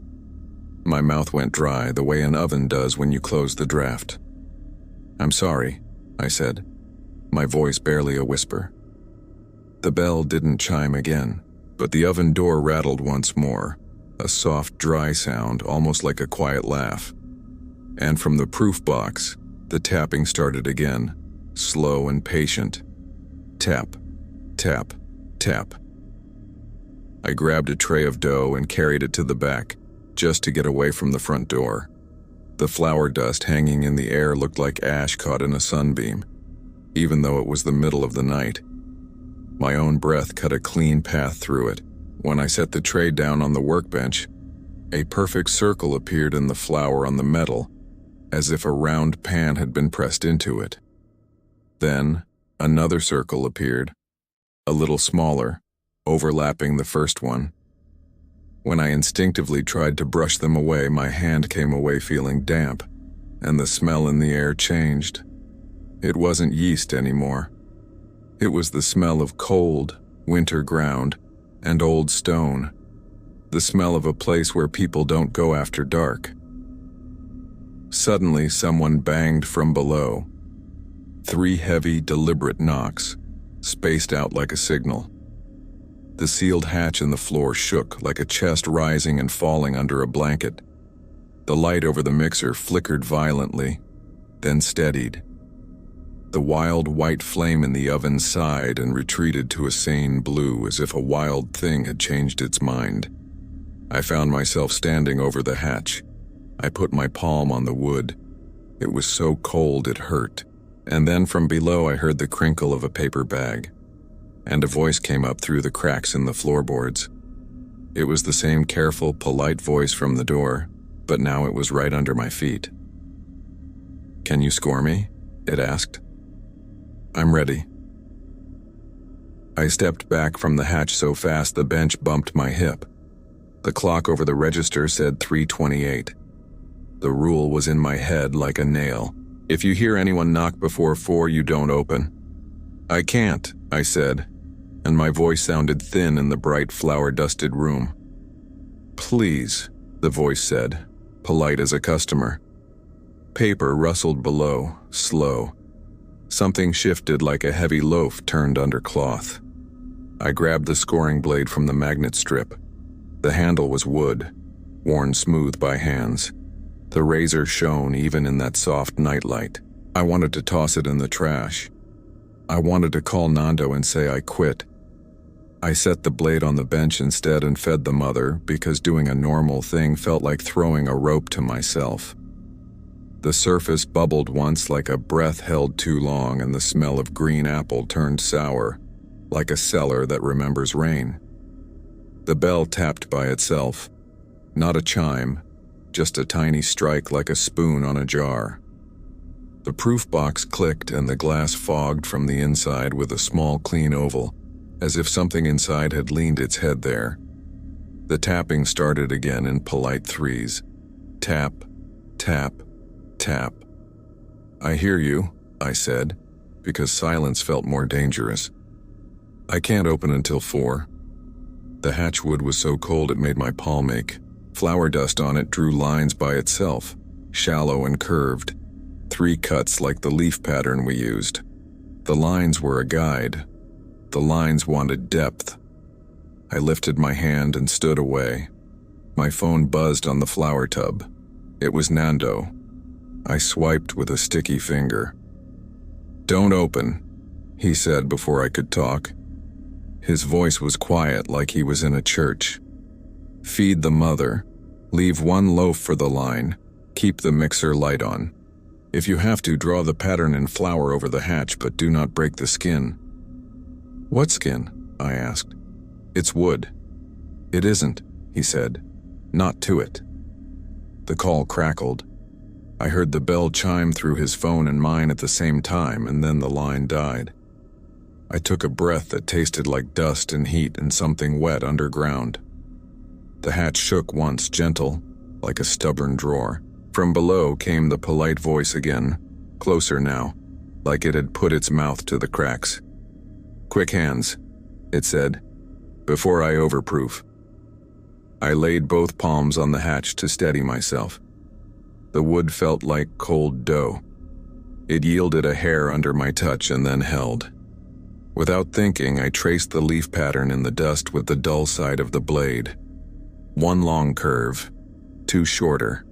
My mouth went dry, the way an oven does when you close the draft. "I'm sorry," I said, my voice barely a whisper. The bell didn't chime again, but the oven door rattled once more, a soft, dry sound, almost like a quiet laugh. And from the proof box, the tapping started again, slow and patient. Tap, tap, tap. I grabbed a tray of dough and carried it to the back, just to get away from the front door. The flour dust hanging in the air looked like ash caught in a sunbeam, even though it was the middle of the night. My own breath cut a clean path through it. When I set the tray down on the workbench, a perfect circle appeared in the flour on the metal, as if a round pan had been pressed into it. Then, another circle appeared, a little smaller, overlapping the first one. When I instinctively tried to brush them away, my hand came away feeling damp, and the smell in the air changed. It wasn't yeast anymore. It was the smell of cold, winter ground, and old stone. The smell of a place where people don't go after dark. Suddenly, someone banged from below. 3 heavy, deliberate knocks, spaced out like a signal. The sealed hatch in the floor shook like a chest rising and falling under a blanket. The light over the mixer flickered violently, then steadied. The wild white flame in the oven sighed and retreated to a sane blue, as if a wild thing had changed its mind. I found myself standing over the hatch. I put my palm on the wood. It was so cold it hurt. And then from below I heard the crinkle of a paper bag, and a voice came up through the cracks in the floorboards. It was the same careful, polite voice from the door, but now it was right under my feet. "Can you score me?" it asked. "I'm ready." I stepped back from the hatch so fast the bench bumped my hip. The clock over the register said 3:28. The rule was in my head like a nail. If you hear anyone knock before 4, you don't open. "I can't," I said, and my voice sounded thin in the bright flower-dusted room. "Please," the voice said, polite as a customer. Paper rustled below, slow. Something shifted like a heavy loaf turned under cloth. I grabbed the scoring blade from the magnet strip. The handle was wood, worn smooth by hands. The razor shone even in that soft nightlight. I wanted to toss it in the trash. I wanted to call Nando and say I quit. I set the blade on the bench instead and fed the mother, because doing a normal thing felt like throwing a rope to myself. The surface bubbled once like a breath held too long, and the smell of green apple turned sour, like a cellar that remembers rain. The bell tapped by itself. Not a chime, just a tiny strike like a spoon on a jar. The proof box clicked and the glass fogged from the inside with a small clean oval, as if something inside had leaned its head there. The tapping started again in polite threes. Tap, tap, tap. "I hear you," I said, because silence felt more dangerous. "I can't open until 4. The hatchwood was so cold it made my palm ache. Flour dust on it drew lines by itself, shallow and curved. 3 cuts like the leaf pattern we used. The lines were a guide. The lines wanted depth. I lifted my hand and stood away. My phone buzzed on the flour tub. It was Nando. I swiped with a sticky finger. "Don't open," he said before I could talk. His voice was quiet like he was in a church. "Feed the mother. Leave 1 loaf for the line. Keep the mixer light on. If you have to, draw the pattern in flour over the hatch, but do not break the skin." "What skin?" I asked. "It's wood." "It isn't," he said. "Not to it." The call crackled. I heard the bell chime through his phone and mine at the same time, and then the line died. I took a breath that tasted like dust and heat and something wet underground. The hatch shook once, gentle, like a stubborn drawer. From below came the polite voice again, closer now, like it had put its mouth to the cracks. "Quick hands," it said, "before I overproof." I laid both palms on the hatch to steady myself. The wood felt like cold dough. It yielded a hair under my touch and then held. Without thinking, I traced the leaf pattern in the dust with the dull side of the blade. 1 long curve, 2 shorter,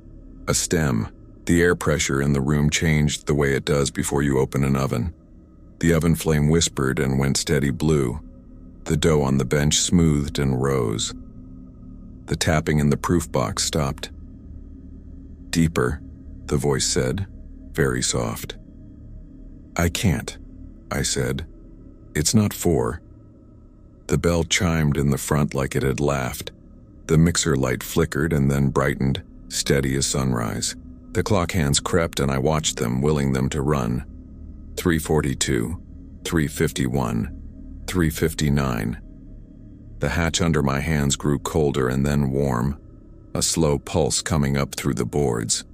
a stem. The air pressure in the room changed the way it does before you open an oven. The oven flame whispered and went steady blue. The dough on the bench smoothed and rose. The tapping in the proof box stopped. "Deeper," the voice said, very soft. "I can't," I said. "It's not 4. The bell chimed in the front like it had laughed. The mixer light flickered and then brightened, steady as sunrise. The clock hands crept and I watched them, willing them to run. 342, 351, 359. The hatch under my hands grew colder and then warm, a slow pulse coming up through the boards.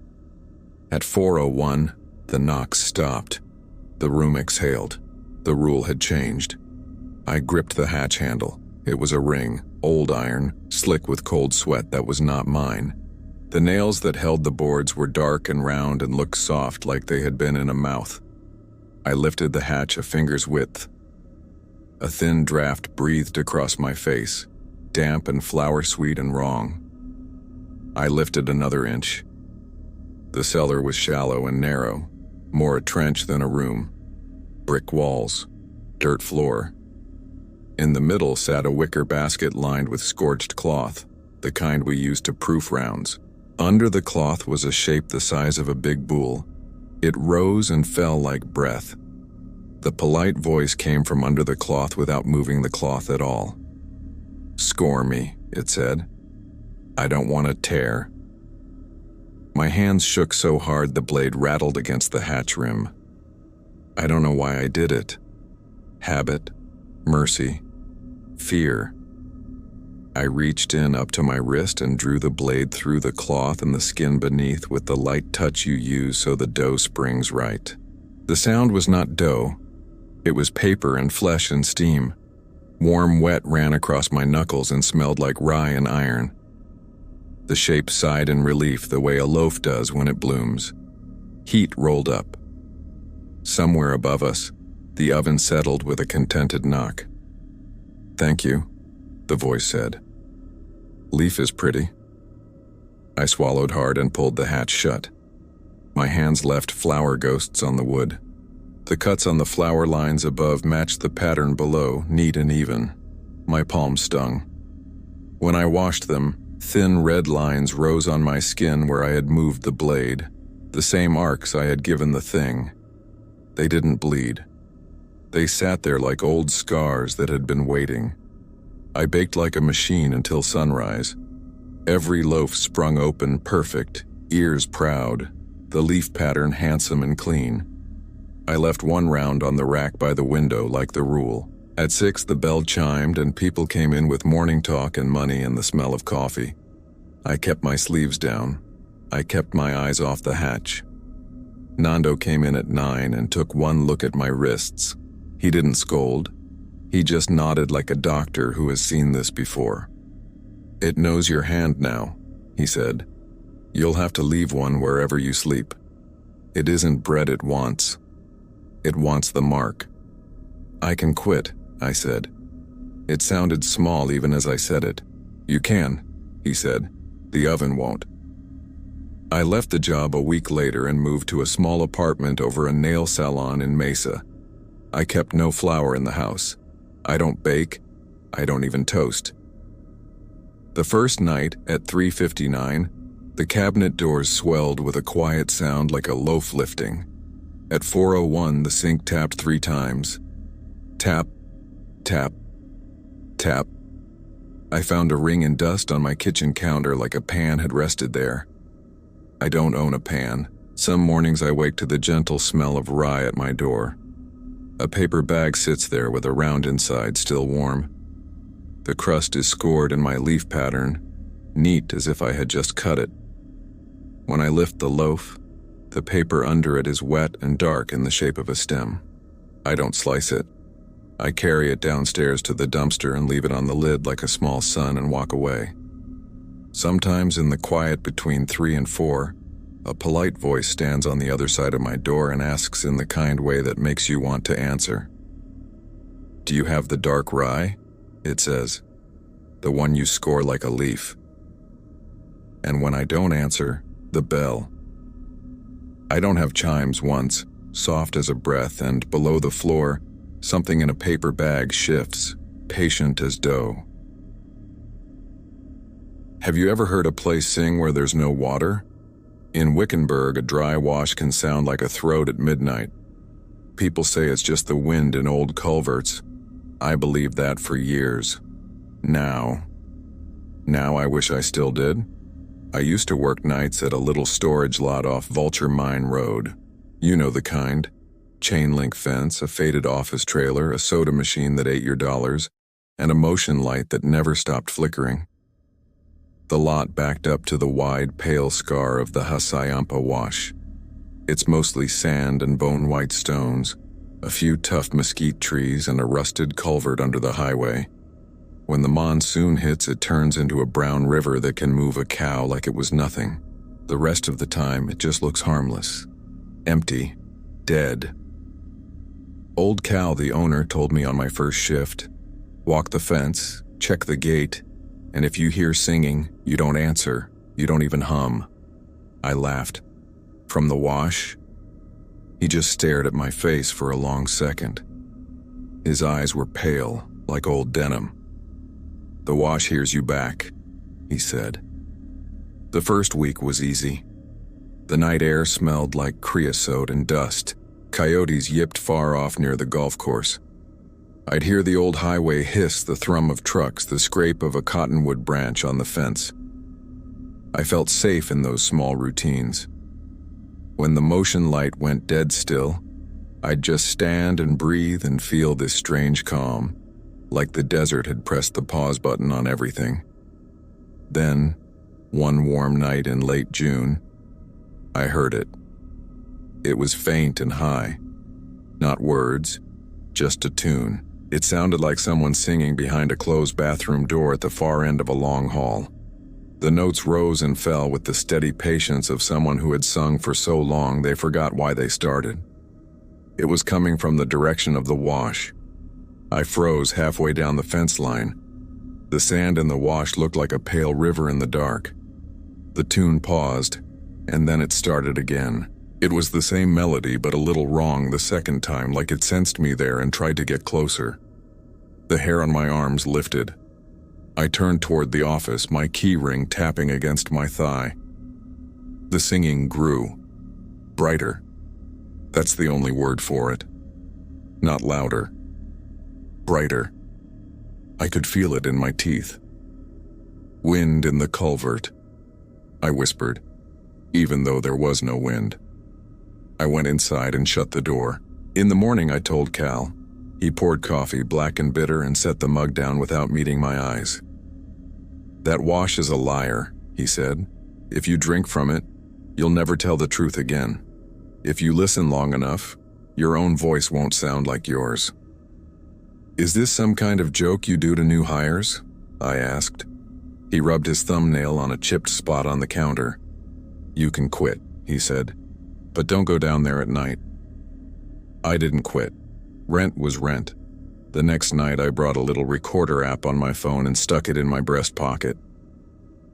At 4:01, the knocks stopped. The room exhaled. The rule had changed. I gripped the hatch handle. It was a ring, old iron, slick with cold sweat that was not mine. The nails that held the boards were dark and round and looked soft like they had been in a mouth. I lifted the hatch a finger's width. A thin draft breathed across my face, damp and flower-sweet and wrong. I lifted another inch. The cellar was shallow and narrow, more a trench than a room. Brick walls, dirt floor. In the middle sat a wicker basket lined with scorched cloth, the kind we use to proof rounds. Under the cloth was a shape the size of a big bull. It rose and fell like breath. The polite voice came from under the cloth without moving the cloth at all. "Score me," it said. "I don't want to tear." My hands shook so hard the blade rattled against the hatch rim. I don't know why I did it. Habit, mercy, fear. I reached in up to my wrist and drew the blade through the cloth and the skin beneath with the light touch you use so the dough springs right. The sound was not dough. It was paper and flesh and steam. Warm wet ran across my knuckles and smelled like rye and iron. The shape sighed in relief the way a loaf does when it blooms. Heat rolled up. Somewhere above us, the oven settled with a contented knock. "Thank you," the voice said. "Leaf is pretty." I swallowed hard and pulled the hatch shut. My hands left flower ghosts on the wood. The cuts on the flower lines above matched the pattern below, neat and even. My palms stung. When I washed them, thin red lines rose on my skin where I had moved the blade, the same arcs I had given the thing. They didn't bleed. They sat there like old scars that had been waiting. I baked like a machine until sunrise. Every loaf sprung open perfect, ears proud, the leaf pattern handsome and clean. I left one round on the rack by the window like the rule. At 6 the bell chimed and people came in with morning talk and money and the smell of coffee. I kept my sleeves down. I kept my eyes off the hatch. Nando came in at 9 and took one look at my wrists. He didn't scold. He just nodded like a doctor who has seen this before. "It knows your hand now," he said. "You'll have to leave one wherever you sleep. It isn't bread it wants. It wants the mark." "I can quit," I said. It sounded small even as I said it. "You can," he said. "The oven won't." I left the job a week later and moved to a small apartment over a nail salon in Mesa. I kept no flour in the house. I don't bake. I don't even toast. The first night, at 3:59, the cabinet doors swelled with a quiet sound like a loaf lifting. At 4:01, the sink tapped 3 times. Tap, tap, tap. I found a ring in dust on my kitchen counter like a pan had rested there. I don't own a pan. Some mornings I wake to the gentle smell of rye at my door. A paper bag sits there with a round inside still warm. The crust is scored in my leaf pattern, neat as if I had just cut it. When I lift the loaf, the paper under it is wet and dark in the shape of a stem. I don't slice it. I carry it downstairs to the dumpster and leave it on the lid like a small son and walk away. Sometimes in the quiet between 3 and 4, a polite voice stands on the other side of my door and asks in the kind way that makes you want to answer. "Do you have the dark rye?" it says. "The one you score like a leaf." And when I don't answer, the bell. I don't have chimes once, soft as a breath, and below the floor, something in a paper bag shifts, patient as dough. Have you ever heard a place sing where there's no water? In Wickenburg, a dry wash can sound like a throat at midnight. People say it's just the wind in old culverts. I believed that for years. Now I wish I still did. I used to work nights at a little storage lot off Vulture Mine Road. You know the kind. Chain link fence, a faded office trailer, a soda machine that ate your dollars, and a motion light that never stopped flickering. The lot backed up to the wide, pale scar of the Hasayampa Wash. It's mostly sand and bone-white stones, a few tough mesquite trees, and a rusted culvert under the highway. When the monsoon hits, it turns into a brown river that can move a cow like it was nothing. The rest of the time, it just looks harmless. Empty. Dead. Old Cal, the owner, told me on my first shift, walk the fence, check the gate, and if you hear singing, you don't answer, you don't even hum. I laughed. From the wash? He just stared at my face for a long second. His eyes were pale, like old denim. The wash hears you back, he said. The first week was easy. The night air smelled like creosote and dust. Coyotes yipped far off near the golf course. I'd hear the old highway hiss, the thrum of trucks, the scrape of a cottonwood branch on the fence. I felt safe in those small routines. When the motion light went dead still, I'd just stand and breathe and feel this strange calm, like the desert had pressed the pause button on everything. Then, one warm night in late June, I heard it. It was faint and high. Not words, just a tune. It sounded like someone singing behind a closed bathroom door at the far end of a long hall. The notes rose and fell with the steady patience of someone who had sung for so long they forgot why they started. It was coming from the direction of the wash. I froze halfway down the fence line. The sand in the wash looked like a pale river in the dark. The tune paused, and then it started again. It was the same melody, but a little wrong the second time, like it sensed me there and tried to get closer. The hair on my arms lifted. I turned toward the office, my key ring tapping against my thigh. The singing grew. Brighter. That's the only word for it. Not louder. Brighter. I could feel it in my teeth. Wind in the culvert, I whispered, even though there was no wind. I went inside and shut the door. In the morning, I told Cal. He poured coffee, black and bitter, and set the mug down without meeting my eyes. That wash is a liar, he said. If you drink from it, you'll never tell the truth again. If you listen long enough, your own voice won't sound like yours. Is this some kind of joke you do to new hires? I asked. He rubbed his thumbnail on a chipped spot on the counter. You can quit, he said, but don't go down there at night. I didn't quit. Rent was rent. The next night I brought a little recorder app on my phone and stuck it in my breast pocket.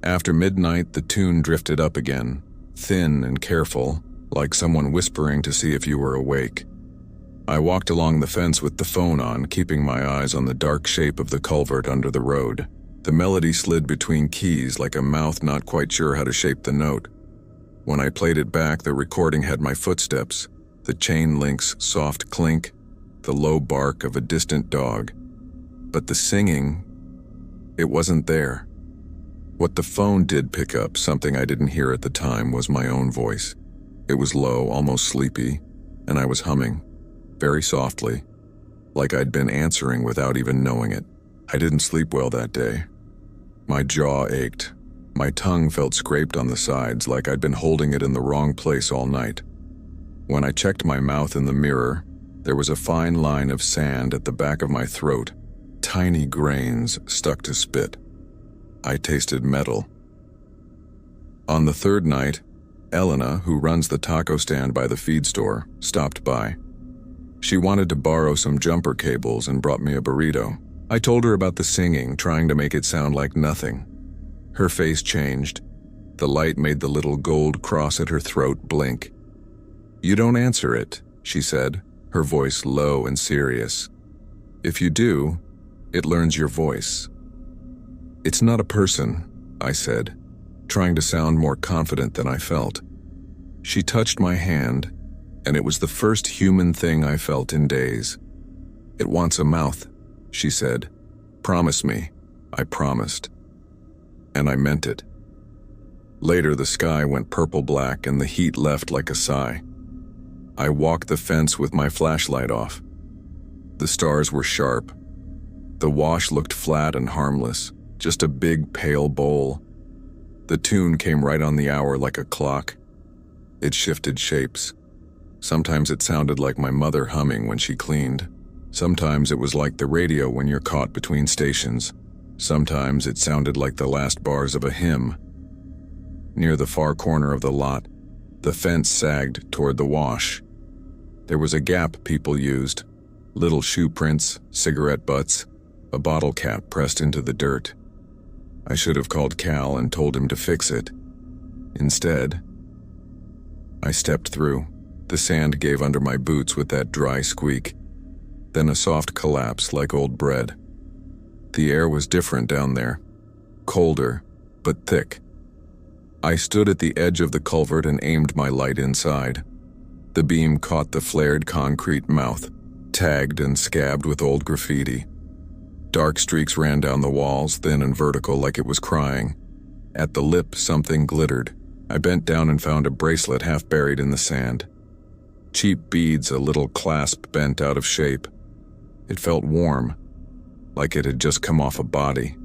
After midnight, the tune drifted up again, thin and careful, like someone whispering to see if you were awake. I walked along the fence with the phone on, keeping my eyes on the dark shape of the culvert under the road. The melody slid between keys like a mouth not quite sure how to shape the note. When I played it back, the recording had my footsteps, the chain link's soft clink, the low bark of a distant dog. But the singing, it wasn't there. What the phone did pick up, something I didn't hear at the time, was my own voice. It was low, almost sleepy, and I was humming, very softly, like I'd been answering without even knowing it. I didn't sleep well that day. My jaw ached. My tongue felt scraped on the sides, like I'd been holding it in the wrong place all night. When I checked my mouth in the mirror, there was a fine line of sand at the back of my throat, tiny grains stuck to spit. I tasted metal. On the third night, Elena, who runs the taco stand by the feed store, stopped by. She wanted to borrow some jumper cables and brought me a burrito. I told her about the singing, trying to make it sound like nothing. Her face changed. The light made the little gold cross at her throat blink. You don't answer it, she said, her voice low and serious. If you do, it learns your voice. It's not a person, I said, trying to sound more confident than I felt. She touched my hand, and it was the first human thing I felt in days. It wants a mouth, she said. Promise me. I promised. And I meant it. Later, the sky went purple-black and the heat left like a sigh. I walked the fence with my flashlight off. The stars were sharp. The wash looked flat and harmless, just a big pale bowl. The tune came right on the hour like a clock. It shifted shapes. Sometimes it sounded like my mother humming when she cleaned. Sometimes it was like the radio when you're caught between stations. Sometimes it sounded like the last bars of a hymn. Near the far corner of the lot, the fence sagged toward the wash. There was a gap people used, little shoe prints, cigarette butts, a bottle cap pressed into the dirt. I should have called Cal and told him to fix it. Instead, I stepped through. The sand gave under my boots with that dry squeak, then a soft collapse like old bread. The air was different down there, colder, but thick. I stood at the edge of the culvert and aimed my light inside. The beam caught the flared concrete mouth, tagged and scabbed with old graffiti. Dark streaks ran down the walls, thin and vertical like it was crying. At the lip, something glittered. I bent down and found a bracelet half buried in the sand. Cheap beads, a little clasp bent out of shape. It felt warm, like it had just come off a body.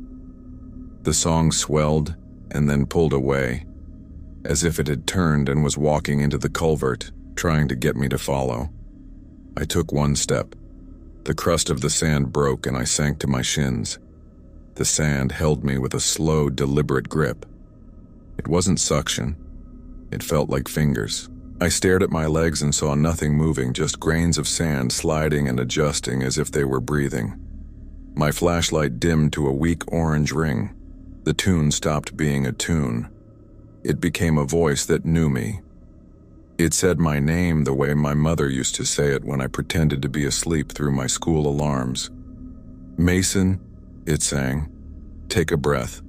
The song swelled and then pulled away, as if it had turned and was walking into the culvert, trying to get me to follow. I took one step. The crust of the sand broke and I sank to my shins. The sand held me with a slow, deliberate grip. It wasn't suction. It felt like fingers. I stared at my legs and saw nothing moving, just grains of sand sliding and adjusting as if they were breathing. My flashlight dimmed to a weak orange ring. The tune stopped being a tune. It became a voice that knew me. It said my name the way my mother used to say it when I pretended to be asleep through my school alarms. "Mason," it sang, "take a breath."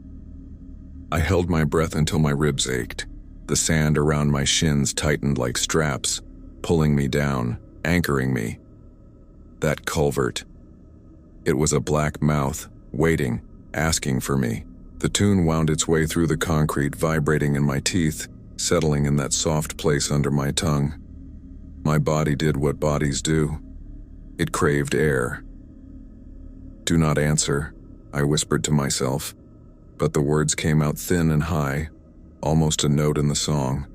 I held my breath until my ribs ached. The sand around my shins tightened like straps, pulling me down, anchoring me. That culvert. It was a black mouth, waiting, asking for me. The tune wound its way through the concrete, vibrating in my teeth, settling in that soft place under my tongue. My body did what bodies do. It craved air. "Do not answer," I whispered to myself, but the words came out thin and high, almost a note in the song.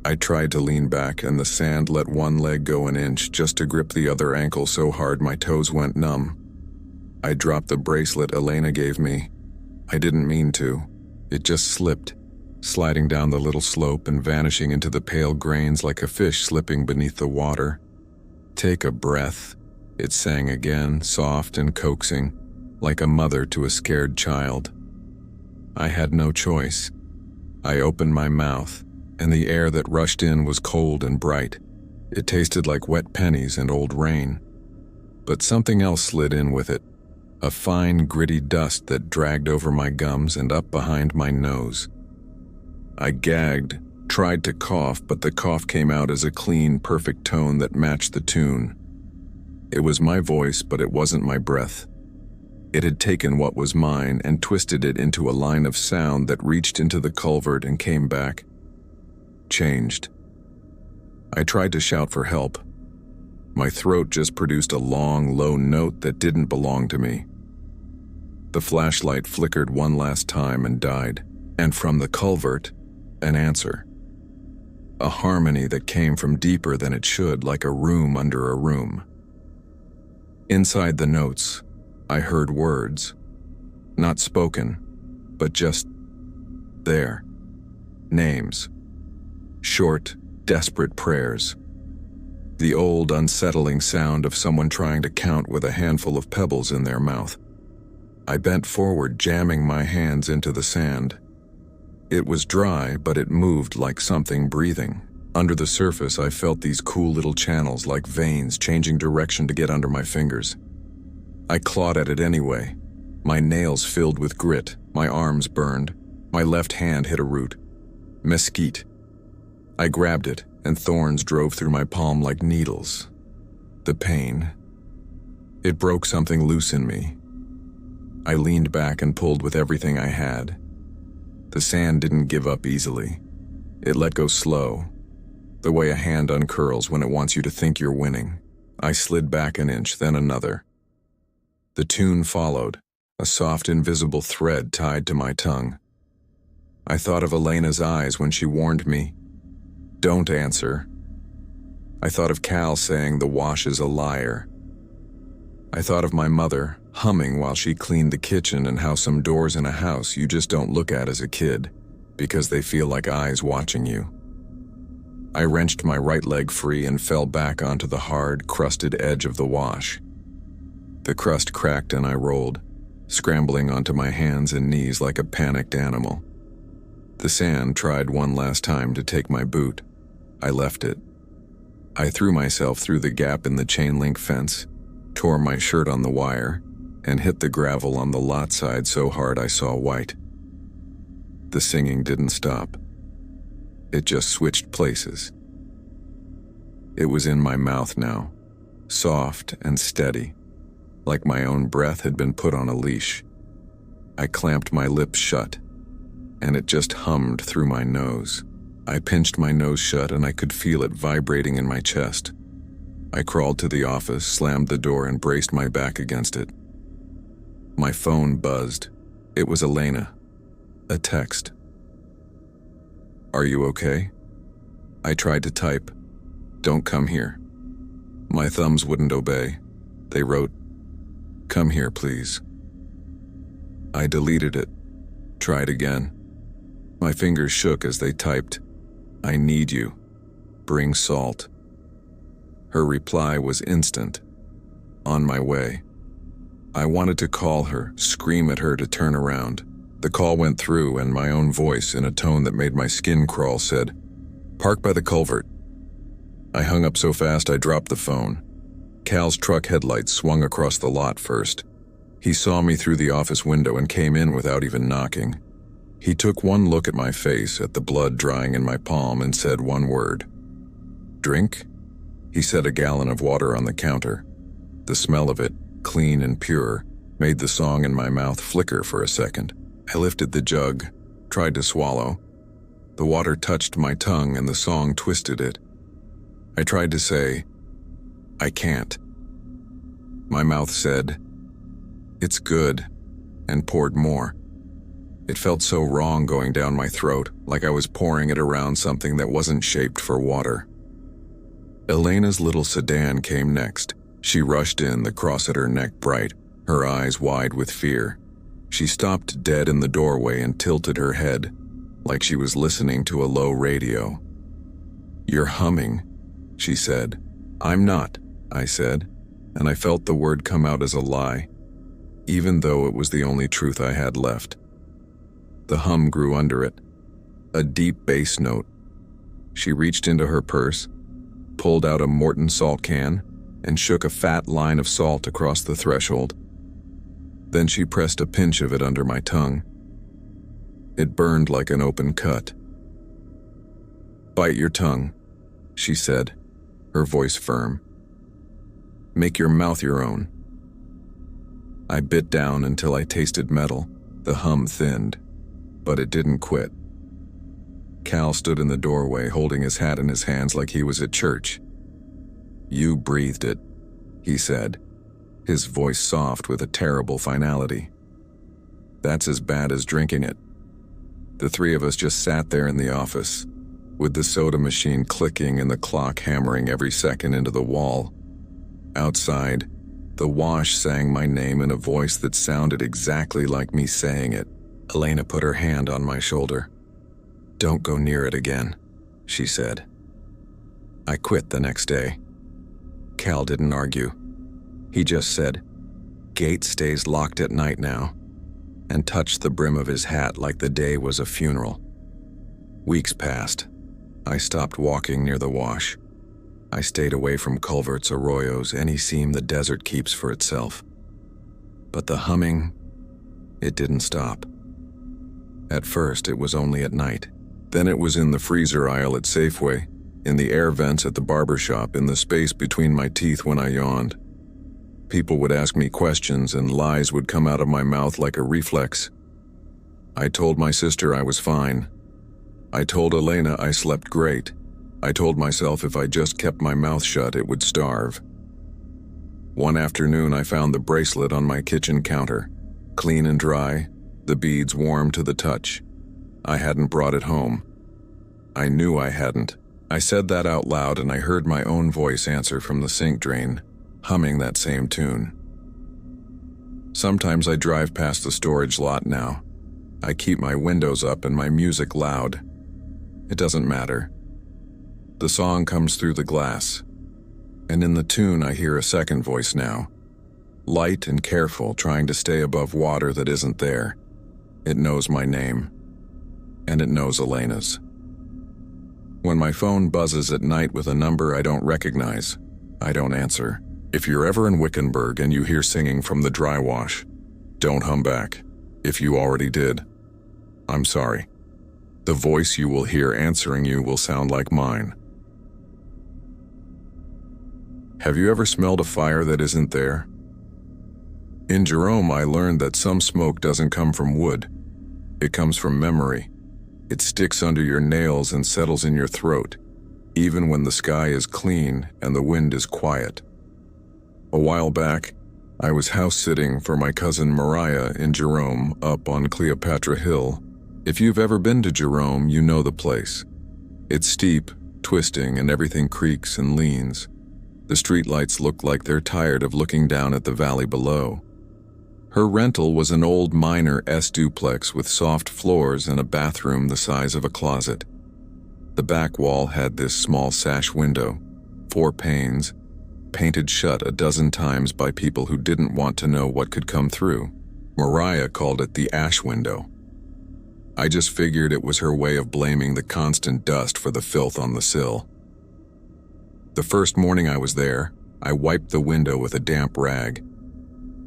I tried to lean back, and the sand let one leg go an inch just to grip the other ankle so hard my toes went numb. I dropped the bracelet Elena gave me. I didn't mean to. It just slipped, sliding down the little slope and vanishing into the pale grains like a fish slipping beneath the water. "Take a breath," it sang again, soft and coaxing, like a mother to a scared child. I had no choice. I opened my mouth, and the air that rushed in was cold and bright. It tasted like wet pennies and old rain. But something else slid in with it, a fine, gritty dust that dragged over my gums and up behind my nose. I gagged, tried to cough, but the cough came out as a clean, perfect tone that matched the tune. It was my voice, but it wasn't my breath. It had taken what was mine and twisted it into a line of sound that reached into the culvert and came back. Changed. I tried to shout for help. My throat just produced a long, low note that didn't belong to me. The flashlight flickered one last time and died, and from the culvert, an answer. A harmony that came from deeper than it should, like a room under a room. Inside the notes, I heard words, not spoken, but just there. Names. Short, desperate prayers. The old, unsettling sound of someone trying to count with a handful of pebbles in their mouth. I bent forward, jamming my hands into the sand. It was dry, but it moved like something breathing. Under the surface, I felt these cool little channels like veins changing direction to get under my fingers. I clawed at it anyway. My nails filled with grit, my arms burned, my left hand hit a root. Mesquite. I grabbed it, and thorns drove through my palm like needles. The pain. It broke something loose in me. I leaned back and pulled with everything I had. The sand didn't give up easily. It let go slow. the way a hand uncurls when it wants you to think you're winning. I slid back an inch, then another. The tune followed, a soft invisible thread tied to my tongue. I thought of Elena's eyes when she warned me, "Don't answer." I thought of Cal saying the wash is a liar. I thought of my mother humming while she cleaned the kitchen and how some doors in a house you just don't look at as a kid because they feel like eyes watching you. I wrenched my right leg free and fell back onto the hard, crusted edge of the wash. The crust cracked and I rolled, scrambling onto my hands and knees like a panicked animal. The sand tried one last time to take my boot. I left it. I threw myself through the gap in the chain-link fence, tore my shirt on the wire, and hit the gravel on the lot side so hard I saw white. The singing didn't stop. It just switched places. It was in my mouth now, soft and steady, like my own breath had been put on a leash. I clamped my lips shut, and it just hummed through my nose. I pinched my nose shut and I could feel it vibrating in my chest. I crawled to the office, slammed the door, and braced my back against it. My phone buzzed. It was Elena. A text. "Are you okay?" I tried to type, "Don't come here." My thumbs wouldn't obey. They wrote, "Come here, please." I deleted it. Tried again. My fingers shook as they typed, "I need you. Bring salt." Her reply was instant. On my way. I wanted to call her, scream at her to turn around. The call went through and my own voice, in a tone that made my skin crawl, said, "Park by the culvert." I hung up so fast I dropped the phone. Cal's truck headlights swung across the lot first. He saw me through the office window and came in without even knocking. He took one look at my face, at the blood drying in my palm, and said one word. "Drink?" He set a gallon of water on the counter. The smell of it, clean and pure, made the song in my mouth flicker for a second. I lifted the jug, tried to swallow. The water touched my tongue and the song twisted it. I tried to say, "I can't." My mouth said, "It's good," and poured more. It felt so wrong going down my throat, like I was pouring it around something that wasn't shaped for water. Elena's little sedan came next. She rushed in, the cross at her neck bright, her eyes wide with fear. She stopped dead in the doorway and tilted her head, like she was listening to a low radio. "You're humming," she said. "I'm not," I said, and I felt the word come out as a lie, even though it was the only truth I had left. The hum grew under it, a deep bass note. She reached into her purse, pulled out a Morton salt can, and shook a fat line of salt across the threshold. Then she pressed a pinch of it under my tongue. It burned like an open cut. "Bite your tongue," she said, her voice firm. "Make your mouth your own." I bit down until I tasted metal. The hum thinned, but it didn't quit. Cal stood in the doorway holding his hat in his hands like he was at church. "You breathed it," he said, his voice soft with a terrible finality. "That's as bad as drinking it." The three of us just sat there in the office, with the soda machine clicking and the clock hammering every second into the wall. Outside, the wash sang my name in a voice that sounded exactly like me saying it. Elena put her hand on my shoulder. "Don't go near it again," she said. I quit the next day. Cal didn't argue. He just said, "Gate stays locked at night now," and touched the brim of his hat like the day was a funeral. Weeks passed. I stopped walking near the wash. I stayed away from culverts, arroyos, any seam the desert keeps for itself. But the humming, it didn't stop. At first, it was only at night. Then it was in the freezer aisle at Safeway, in the air vents at the barber shop, in the space between my teeth when I yawned. People would ask me questions and lies would come out of my mouth like a reflex. I told my sister I was fine. I told Elena I slept great. I told myself if I just kept my mouth shut, it would starve. One afternoon, I found the bracelet on my kitchen counter, clean and dry, the beads warm to the touch. I hadn't brought it home. I knew I hadn't. I said that out loud, and I heard my own voice answer from the sink drain, humming that same tune. Sometimes I drive past the storage lot now. I keep my windows up and my music loud. It doesn't matter. The song comes through the glass, and in the tune I hear a second voice now, light and careful, trying to stay above water that isn't there. It knows my name, and it knows Elena's. When my phone buzzes at night with a number I don't recognize, I don't answer. If you're ever in Wickenburg and you hear singing from the dry wash, don't hum back. If you already did, I'm sorry. The voice you will hear answering you will sound like mine. Have you ever smelled a fire that isn't there? In Jerome, I learned that some smoke doesn't come from wood. It comes from memory. It sticks under your nails and settles in your throat, even when the sky is clean and the wind is quiet. A while back, I was house-sitting for my cousin Mariah in Jerome up on Cleopatra Hill. If you've ever been to Jerome, you know the place. It's steep, twisting, and everything creaks and leans. The streetlights look like they're tired of looking down at the valley below. Her rental was an old minor S-duplex with soft floors and a bathroom the size of a closet. The back wall had this small sash window, 4 panes, painted shut a dozen times by people who didn't want to know what could come through. Mariah called it the ash window. I just figured it was her way of blaming the constant dust for the filth on the sill. The first morning I was there, I wiped the window with a damp rag.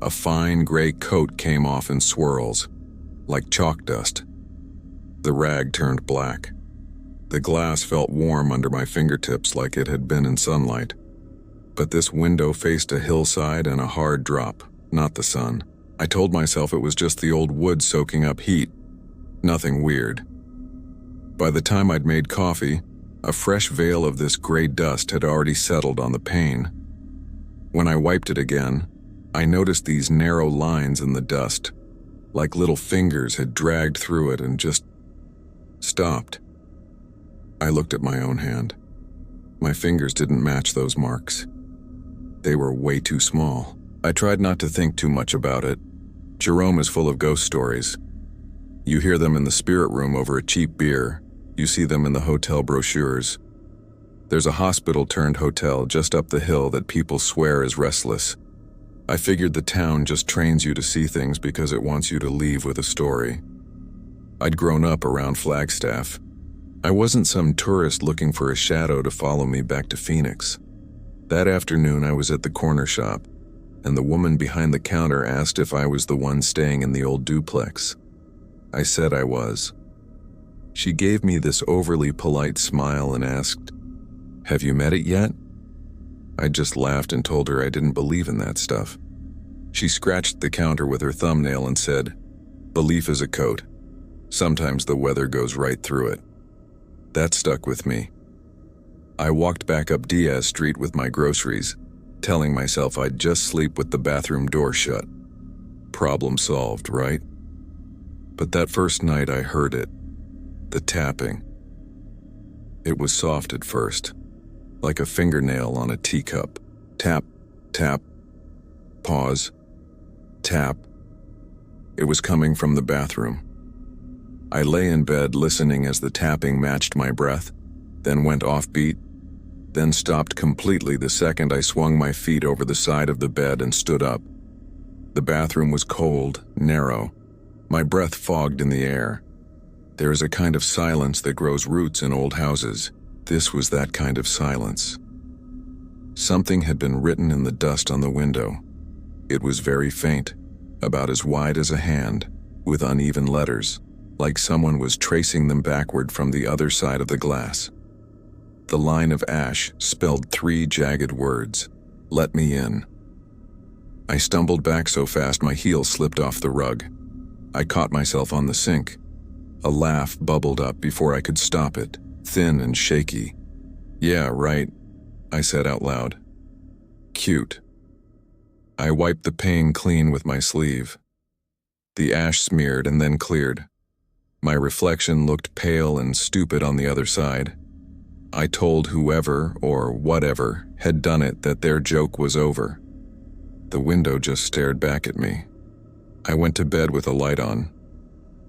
A fine gray coat came off in swirls, like chalk dust. The rag turned black. The glass felt warm under my fingertips like it had been in sunlight. But this window faced a hillside and a hard drop, not the sun. I told myself it was just the old wood soaking up heat. Nothing weird. By the time I'd made coffee, a fresh veil of this gray dust had already settled on the pane. When I wiped it again, I noticed these narrow lines in the dust, like little fingers had dragged through it and just stopped. I looked at my own hand. My fingers didn't match those marks. They were way too small. I tried not to think too much about it. Jerome is full of ghost stories. You hear them in the spirit room over a cheap beer. You see them in the hotel brochures. There's a hospital-turned-hotel just up the hill that people swear is restless. I figured the town just trains you to see things because it wants you to leave with a story. I'd grown up around Flagstaff. I wasn't some tourist looking for a shadow to follow me back to Phoenix. That afternoon I was at the corner shop, and the woman behind the counter asked if I was the one staying in the old duplex. I said I was. She gave me this overly polite smile and asked, "Have you met it yet?" I just laughed and told her I didn't believe in that stuff. She scratched the counter with her thumbnail and said, "Belief is a coat. Sometimes the weather goes right through it." That stuck with me. I walked back up Diaz Street with my groceries, telling myself I'd just sleep with the bathroom door shut. Problem solved, right? But that first night I heard it. The tapping. It was soft at first, like a fingernail on a teacup. Tap, tap, pause, tap. It was coming from the bathroom. I lay in bed listening as the tapping matched my breath, then went offbeat, then stopped completely the second I swung my feet over the side of the bed and stood up. The bathroom was cold, narrow. My breath fogged in the air. There is a kind of silence that grows roots in old houses. This was that kind of silence. Something had been written in the dust on the window. It was very faint, about as wide as a hand, with uneven letters, like someone was tracing them backward from the other side of the glass. The line of ash spelled 3 jagged words, "Let me in." I stumbled back so fast my heel slipped off the rug. I caught myself on the sink. A laugh bubbled up before I could stop it, thin and shaky. Yeah, right, I said out loud. Cute. I wiped the paint clean with my sleeve. The ash smeared and then cleared. My reflection looked pale and stupid on the other side. I told whoever, or whatever, had done it that their joke was over. The window just stared back at me. I went to bed with a light on.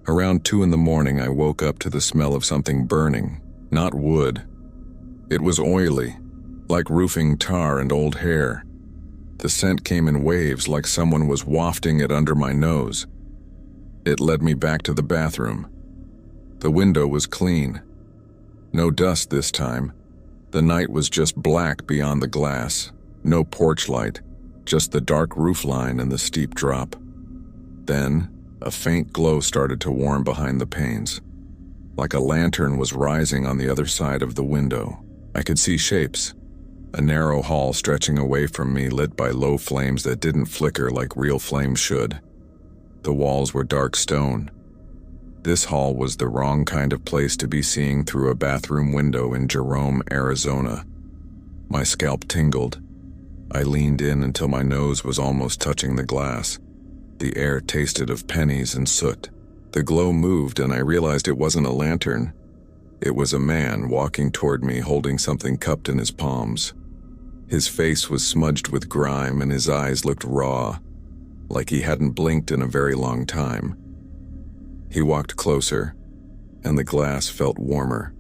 Around 2 in the morning, I woke up to the smell of something burning, not wood. It was oily, like roofing tar and old hair. The scent came in waves like someone was wafting it under my nose. It led me back to the bathroom. The window was clean. No dust this time. The night was just black beyond the glass. No porch light, just the dark roofline and the steep drop. Then, a faint glow started to warm behind the panes. Like a lantern was rising on the other side of the window. I could see shapes. A narrow hall stretching away from me, lit by low flames that didn't flicker like real flames should. The walls were dark stone. This hall was the wrong kind of place to be seeing through a bathroom window in Jerome, Arizona. My scalp tingled. I leaned in until my nose was almost touching the glass. The air tasted of pennies and soot. The glow moved and I realized it wasn't a lantern. It was a man walking toward me holding something cupped in his palms. His face was smudged with grime and his eyes looked raw, like he hadn't blinked in a very long time. He walked closer, and the glass felt warmer.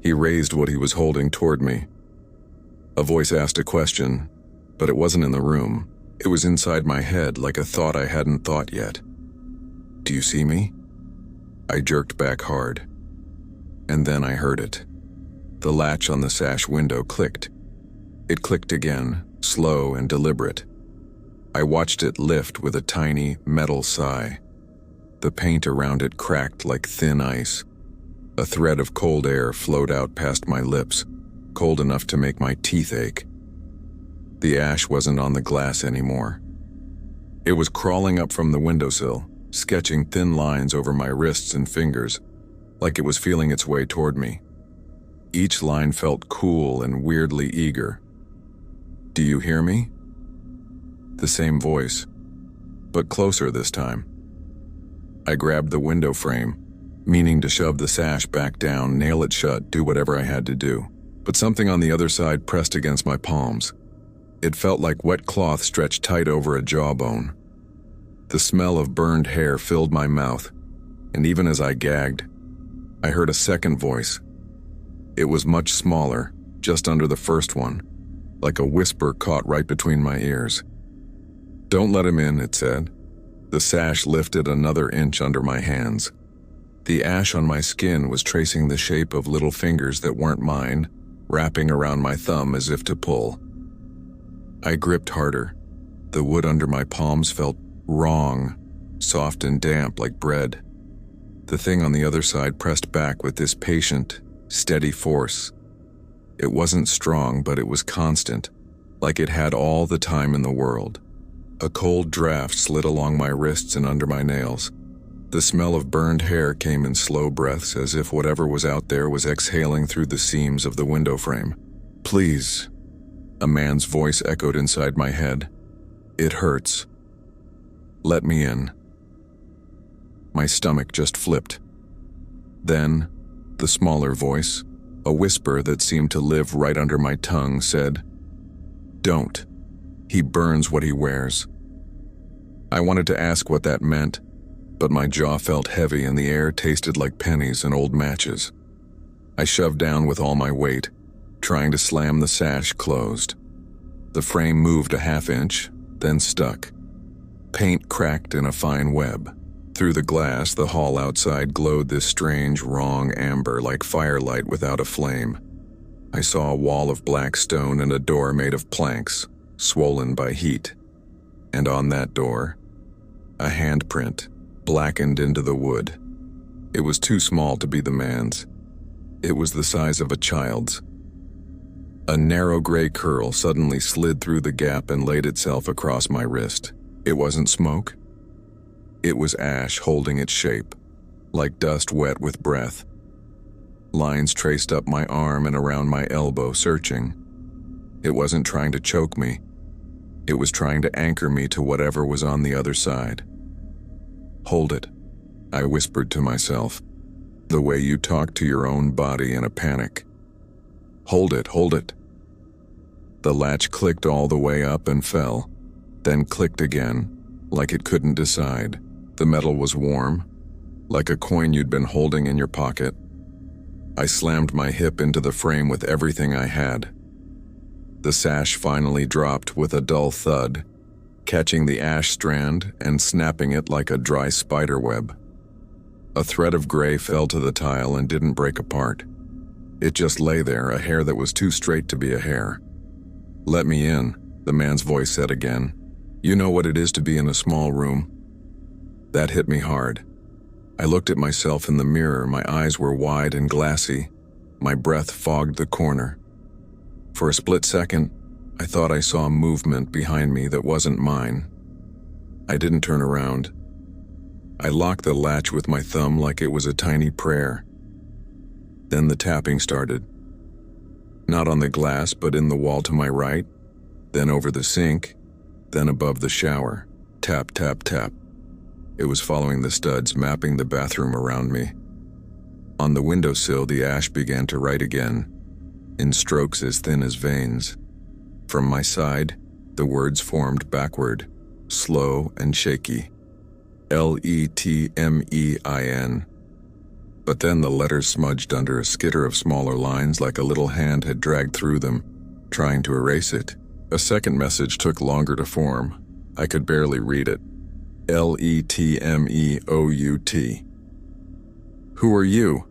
He raised what he was holding toward me. A voice asked a question, but it wasn't in the room. It was inside my head, like a thought I hadn't thought yet. "Do you see me?" I jerked back hard. And then I heard it. The latch on the sash window clicked. It clicked again, slow and deliberate. I watched it lift with a tiny metal sigh. The paint around it cracked like thin ice. A thread of cold air flowed out past my lips, cold enough to make my teeth ache. The ash wasn't on the glass anymore. It was crawling up from the windowsill, sketching thin lines over my wrists and fingers, like it was feeling its way toward me. Each line felt cool and weirdly eager. "Do you hear me?" The same voice, but closer this time. I grabbed the window frame, meaning to shove the sash back down, nail it shut, do whatever I had to do. But something on the other side pressed against my palms. It felt like wet cloth stretched tight over a jawbone. The smell of burned hair filled my mouth, and even as I gagged, I heard a second voice. It was much smaller, just under the first one, like a whisper caught right between my ears. "Don't let him in," it said. The sash lifted another inch under my hands. The ash on my skin was tracing the shape of little fingers that weren't mine, wrapping around my thumb as if to pull. I gripped harder. The wood under my palms felt wrong, soft and damp like bread. The thing on the other side pressed back with this patient, steady force. It wasn't strong, but it was constant, like it had all the time in the world. A cold draft slid along my wrists and under my nails. The smell of burned hair came in slow breaths, as if whatever was out there was exhaling through the seams of the window frame. "Please," a man's voice echoed inside my head. "It hurts. Let me in." My stomach just flipped. Then, the smaller voice, a whisper that seemed to live right under my tongue, said, "Don't. He burns what he wears." I wanted to ask what that meant, but my jaw felt heavy and the air tasted like pennies and old matches. I shoved down with all my weight, trying to slam the sash closed. The frame moved a half inch, then stuck. Paint cracked in a fine web. Through the glass, the hall outside glowed this strange, wrong amber like firelight without a flame. I saw a wall of black stone and a door made of planks, swollen by heat. And on that door, a handprint, blackened into the wood. It was too small to be the man's. It was the size of a child's. A narrow gray curl suddenly slid through the gap and laid itself across my wrist. It wasn't smoke. It was ash holding its shape, like dust wet with breath. lines traced up my arm and around my elbow, searching. It wasn't trying to choke me. It was trying to anchor me to whatever was on the other side. "Hold it," I whispered to myself, the way you talk to your own body in a panic. "Hold it, hold it." The latch clicked all the way up and fell, then clicked again, like it couldn't decide. The metal was warm, like a coin you'd been holding in your pocket. I slammed my hip into the frame with everything I had. The sash finally dropped with a dull thud, catching the ash strand and snapping it like a dry spider web. A thread of gray fell to the tile and didn't break apart. It just lay there, a hair that was too straight to be a hair. "Let me in," the man's voice said again. "You know what it is to be in a small room." That hit me hard. I looked at myself in the mirror. My eyes were wide and glassy. My breath fogged the corner. For a split second, I thought I saw movement behind me that wasn't mine. I didn't turn around. I locked the latch with my thumb like it was a tiny prayer. Then the tapping started. Not on the glass, but in the wall to my right, then over the sink, then above the shower. Tap, tap, tap. It was following the studs, mapping the bathroom around me. On the windowsill, the ash began to write again, in strokes as thin as veins. From my side, the words formed backward, slow and shaky. Letmein. But then the letters smudged under a skitter of smaller lines like a little hand had dragged through them, trying to erase it. A second message took longer to form. I could barely read it. Letmeout. "Who are you?"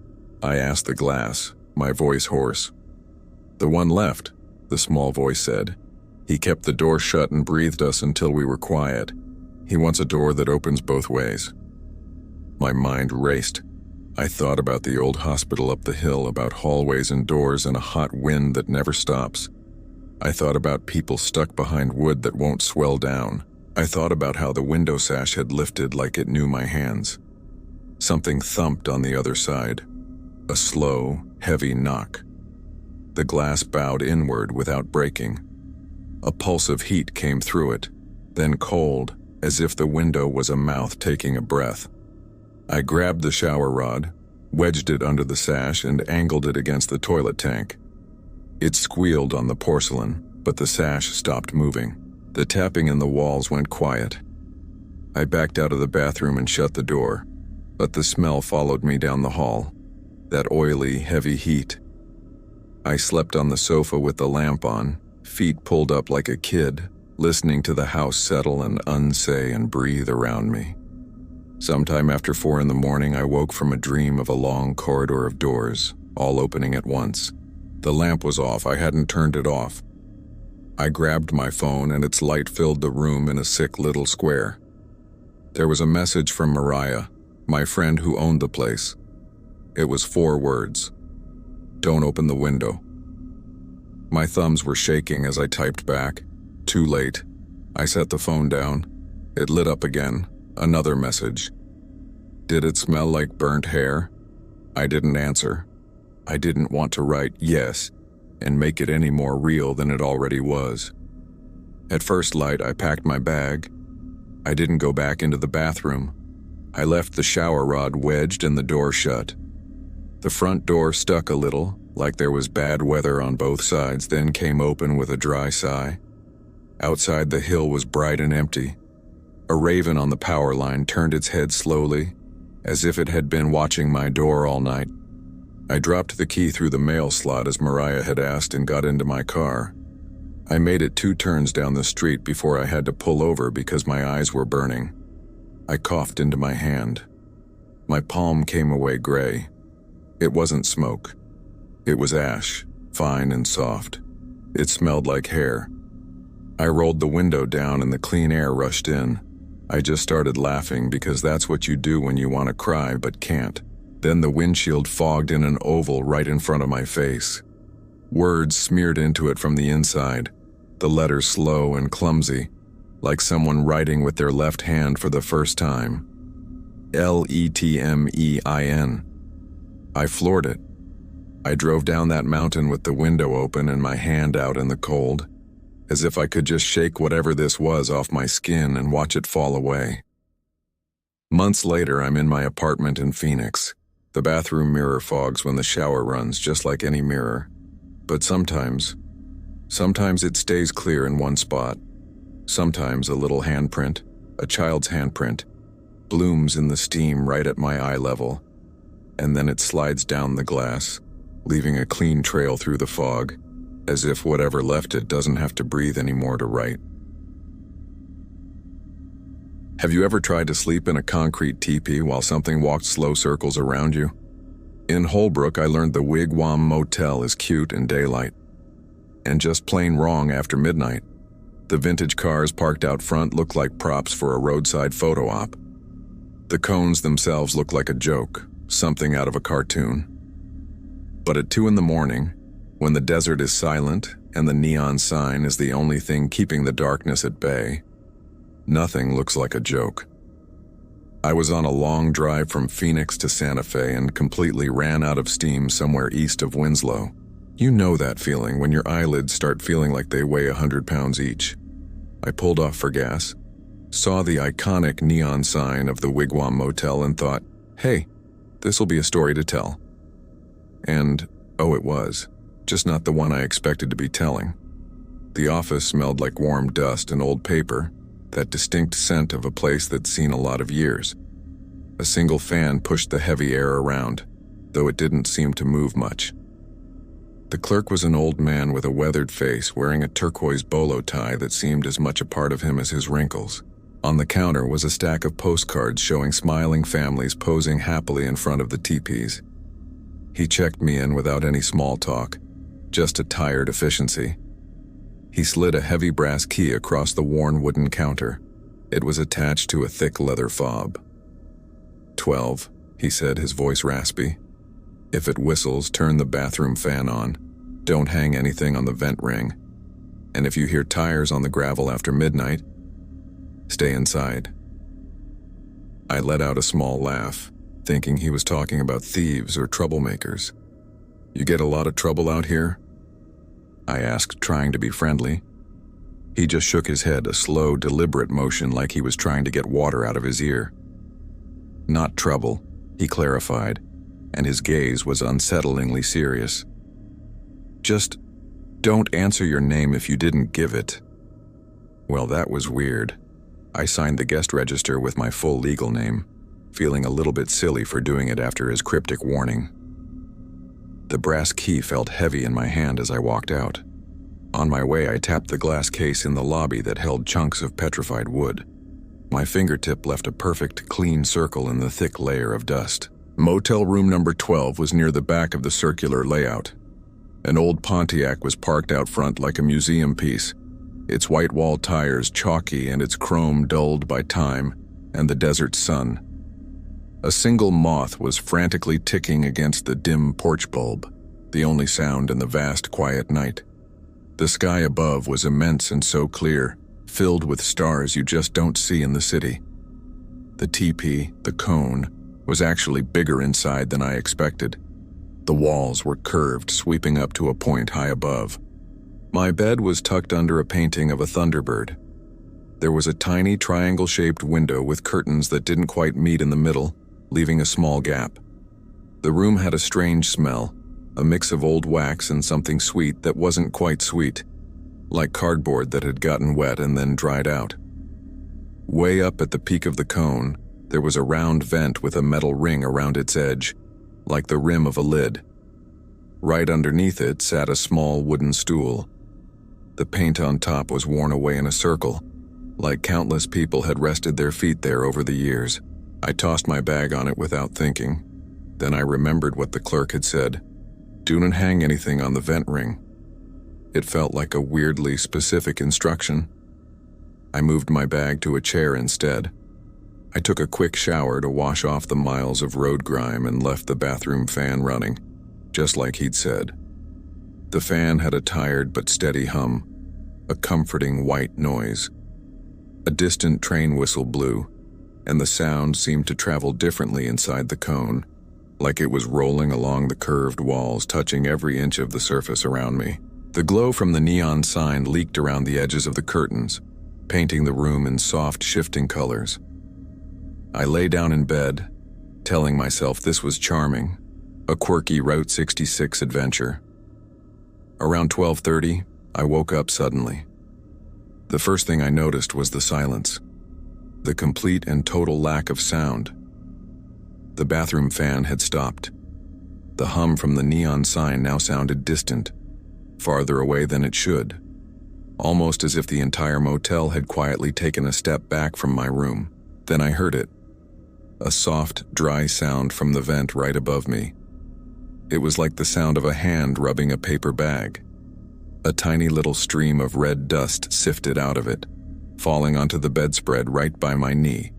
I asked the glass, my voice hoarse. "The one left," the small voice said. "He kept the door shut and breathed us until we were quiet. He wants a door that opens both ways." My mind raced. I thought about the old hospital up the hill, about hallways and doors and a hot wind that never stops. I thought about people stuck behind wood that won't swell down. I thought about how the window sash had lifted like it knew my hands. Something thumped on the other side. A slow, heavy knock. The glass bowed inward without breaking. A pulse of heat came through it, then cold, as if the window was a mouth taking a breath. I grabbed the shower rod, wedged it under the sash, and angled it against the toilet tank. It squealed on the porcelain, but the sash stopped moving. The tapping in the walls went quiet. I backed out of the bathroom and shut the door, but the smell followed me down the hall. That oily, heavy heat. I slept on the sofa with the lamp on, feet pulled up like a kid, listening to the house settle and unsay and breathe around me. Sometime after 4 in the morning, I woke from a dream of a long corridor of doors, all opening at once. The lamp was off. I hadn't turned it off. I grabbed my phone and its light filled the room in a sick little square. There was a message from Mariah, my friend who owned the place. It was 4 words. "Don't open the window." My thumbs were shaking as I typed back. Too late. I set the phone down. It lit up again. Another message. Did it smell like burnt hair? I didn't answer. I didn't want to write yes and make it any more real than it already was. At first light, I packed my bag. I didn't go back into the bathroom. I left the shower rod wedged and the door shut. The front door stuck a little, like there was bad weather on both sides, then came open with a dry sigh. Outside, the hill was bright and empty. A raven on the power line turned its head slowly, as if it had been watching my door all night. I dropped the key through the mail slot as Mariah had asked and got into my car. I made it 2 turns down the street before I had to pull over because my eyes were burning. I coughed into my hand. My palm came away gray. It wasn't smoke. It was ash, fine and soft. It smelled like hair. I rolled the window down and the clean air rushed in. I just started laughing because that's what you do when you want to cry but can't. Then the windshield fogged in an oval right in front of my face. Words smeared into it from the inside, the letters slow and clumsy, like someone writing with their left hand for the first time. Letmein. I floored it. I drove down that mountain with the window open and my hand out in the cold, as if I could just shake whatever this was off my skin and watch it fall away. Months later, I'm in my apartment in Phoenix. The bathroom mirror fogs when the shower runs, just like any mirror. But sometimes it stays clear in one spot. Sometimes a little handprint, a child's handprint, blooms in the steam right at my eye level, and then it slides down the glass, leaving a clean trail through the fog, as if whatever left it doesn't have to breathe anymore to write. Have you ever tried to sleep in a concrete teepee while something walked slow circles around you? In Holbrook, I learned the Wigwam Motel is cute in daylight, and just plain wrong after midnight. The vintage cars parked out front look like props for a roadside photo op. The cones themselves look like a joke, something out of a cartoon. But at 2 a.m, when the desert is silent and the neon sign is the only thing keeping the darkness at bay, nothing looks like a joke. I was on a long drive from Phoenix to Santa Fe and completely ran out of steam somewhere east of Winslow. You know that feeling when your eyelids start feeling like they weigh 100 pounds each. I pulled off for gas, saw the iconic neon sign of the Wigwam Motel and thought, hey, this'll be a story to tell. And, oh, it was. Just not the one I expected to be telling. The office smelled like warm dust and old paper, that distinct scent of a place that's seen a lot of years. A single fan pushed the heavy air around, though it didn't seem to move much. The clerk was an old man with a weathered face wearing a turquoise bolo tie that seemed as much a part of him as his wrinkles. On the counter was a stack of postcards showing smiling families posing happily in front of the teepees. He checked me in without any small talk, just a tired efficiency. He slid a heavy brass key across the worn wooden counter. It was attached to a thick leather fob. 12, he said, his voice raspy. If it whistles, turn the bathroom fan on. Don't hang anything on the vent ring. And if you hear tires on the gravel after midnight, stay inside. I let out a small laugh, thinking he was talking about thieves or troublemakers. You get a lot of trouble out here? I asked, trying to be friendly. He just shook his head, a slow, deliberate motion like he was trying to get water out of his ear. Not trouble, he clarified, and his gaze was unsettlingly serious. Just don't answer your name if you didn't give it. Well, that was weird. I signed the guest register with my full legal name, feeling a little bit silly for doing it after his cryptic warning. The brass key felt heavy in my hand as I walked out. On my way, I tapped the glass case in the lobby that held chunks of petrified wood. My fingertip left a perfect, clean circle in the thick layer of dust. Motel room number 12 was near the back of the circular layout. An old Pontiac was parked out front like a museum piece, its white wall tires chalky and its chrome dulled by time and the desert sun. A single moth was frantically ticking against the dim porch bulb, the only sound in the vast, quiet night. The sky above was immense and so clear, filled with stars you just don't see in the city. The teepee, the cone, was actually bigger inside than I expected. The walls were curved, sweeping up to a point high above. My bed was tucked under a painting of a thunderbird. There was a tiny triangle-shaped window with curtains that didn't quite meet in the middle, leaving a small gap. The room had a strange smell, a mix of old wax and something sweet that wasn't quite sweet, like cardboard that had gotten wet and then dried out. Way up at the peak of the cone, there was a round vent with a metal ring around its edge, like the rim of a lid. Right underneath it sat a small wooden stool. The paint on top was worn away in a circle, like countless people had rested their feet there over the years. I tossed my bag on it without thinking. Then I remembered what the clerk had said. Do not hang anything on the vent ring. It felt like a weirdly specific instruction. I moved my bag to a chair instead. I took a quick shower to wash off the miles of road grime and left the bathroom fan running, just like he'd said. The fan had a tired but steady hum, a comforting white noise. A distant train whistle blew, and the sound seemed to travel differently inside the cone, like it was rolling along the curved walls, touching every inch of the surface around me. The glow from the neon sign leaked around the edges of the curtains, painting the room in soft, shifting colors. I lay down in bed, telling myself this was charming, a quirky Route 66 adventure. Around 12:30, I woke up suddenly. The first thing I noticed was the silence, the complete and total lack of sound. The bathroom fan had stopped. The hum from the neon sign now sounded distant, farther away than it should, almost as if the entire motel had quietly taken a step back from my room. Then I heard it, a soft, dry sound from the vent right above me. It was like the sound of a hand rubbing a paper bag. A tiny little stream of red dust sifted out of it, falling onto the bedspread right by my knee.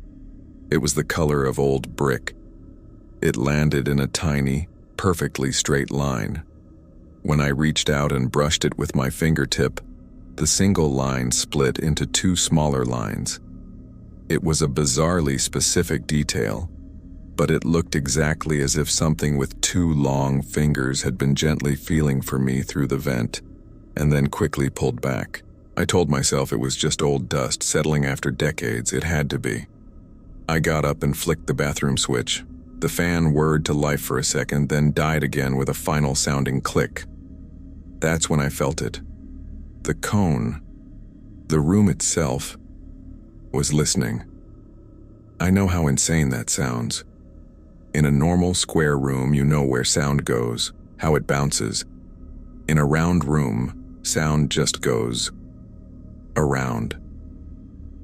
It was the color of old brick. It landed in a tiny, perfectly straight line. When I reached out and brushed it with my fingertip, the single line split into two smaller lines. It was a bizarrely specific detail, but it looked exactly as if something with two long fingers had been gently feeling for me through the vent, and then quickly pulled back. I told myself it was just old dust settling after decades. It had to be. I got up and flicked the bathroom switch. The fan whirred to life for a second, then died again with a final sounding click. That's when I felt it. The cone, the room itself, was listening. I know how insane that sounds. In a normal square room, you know where sound goes, how it bounces. In a round room, sound just goes around.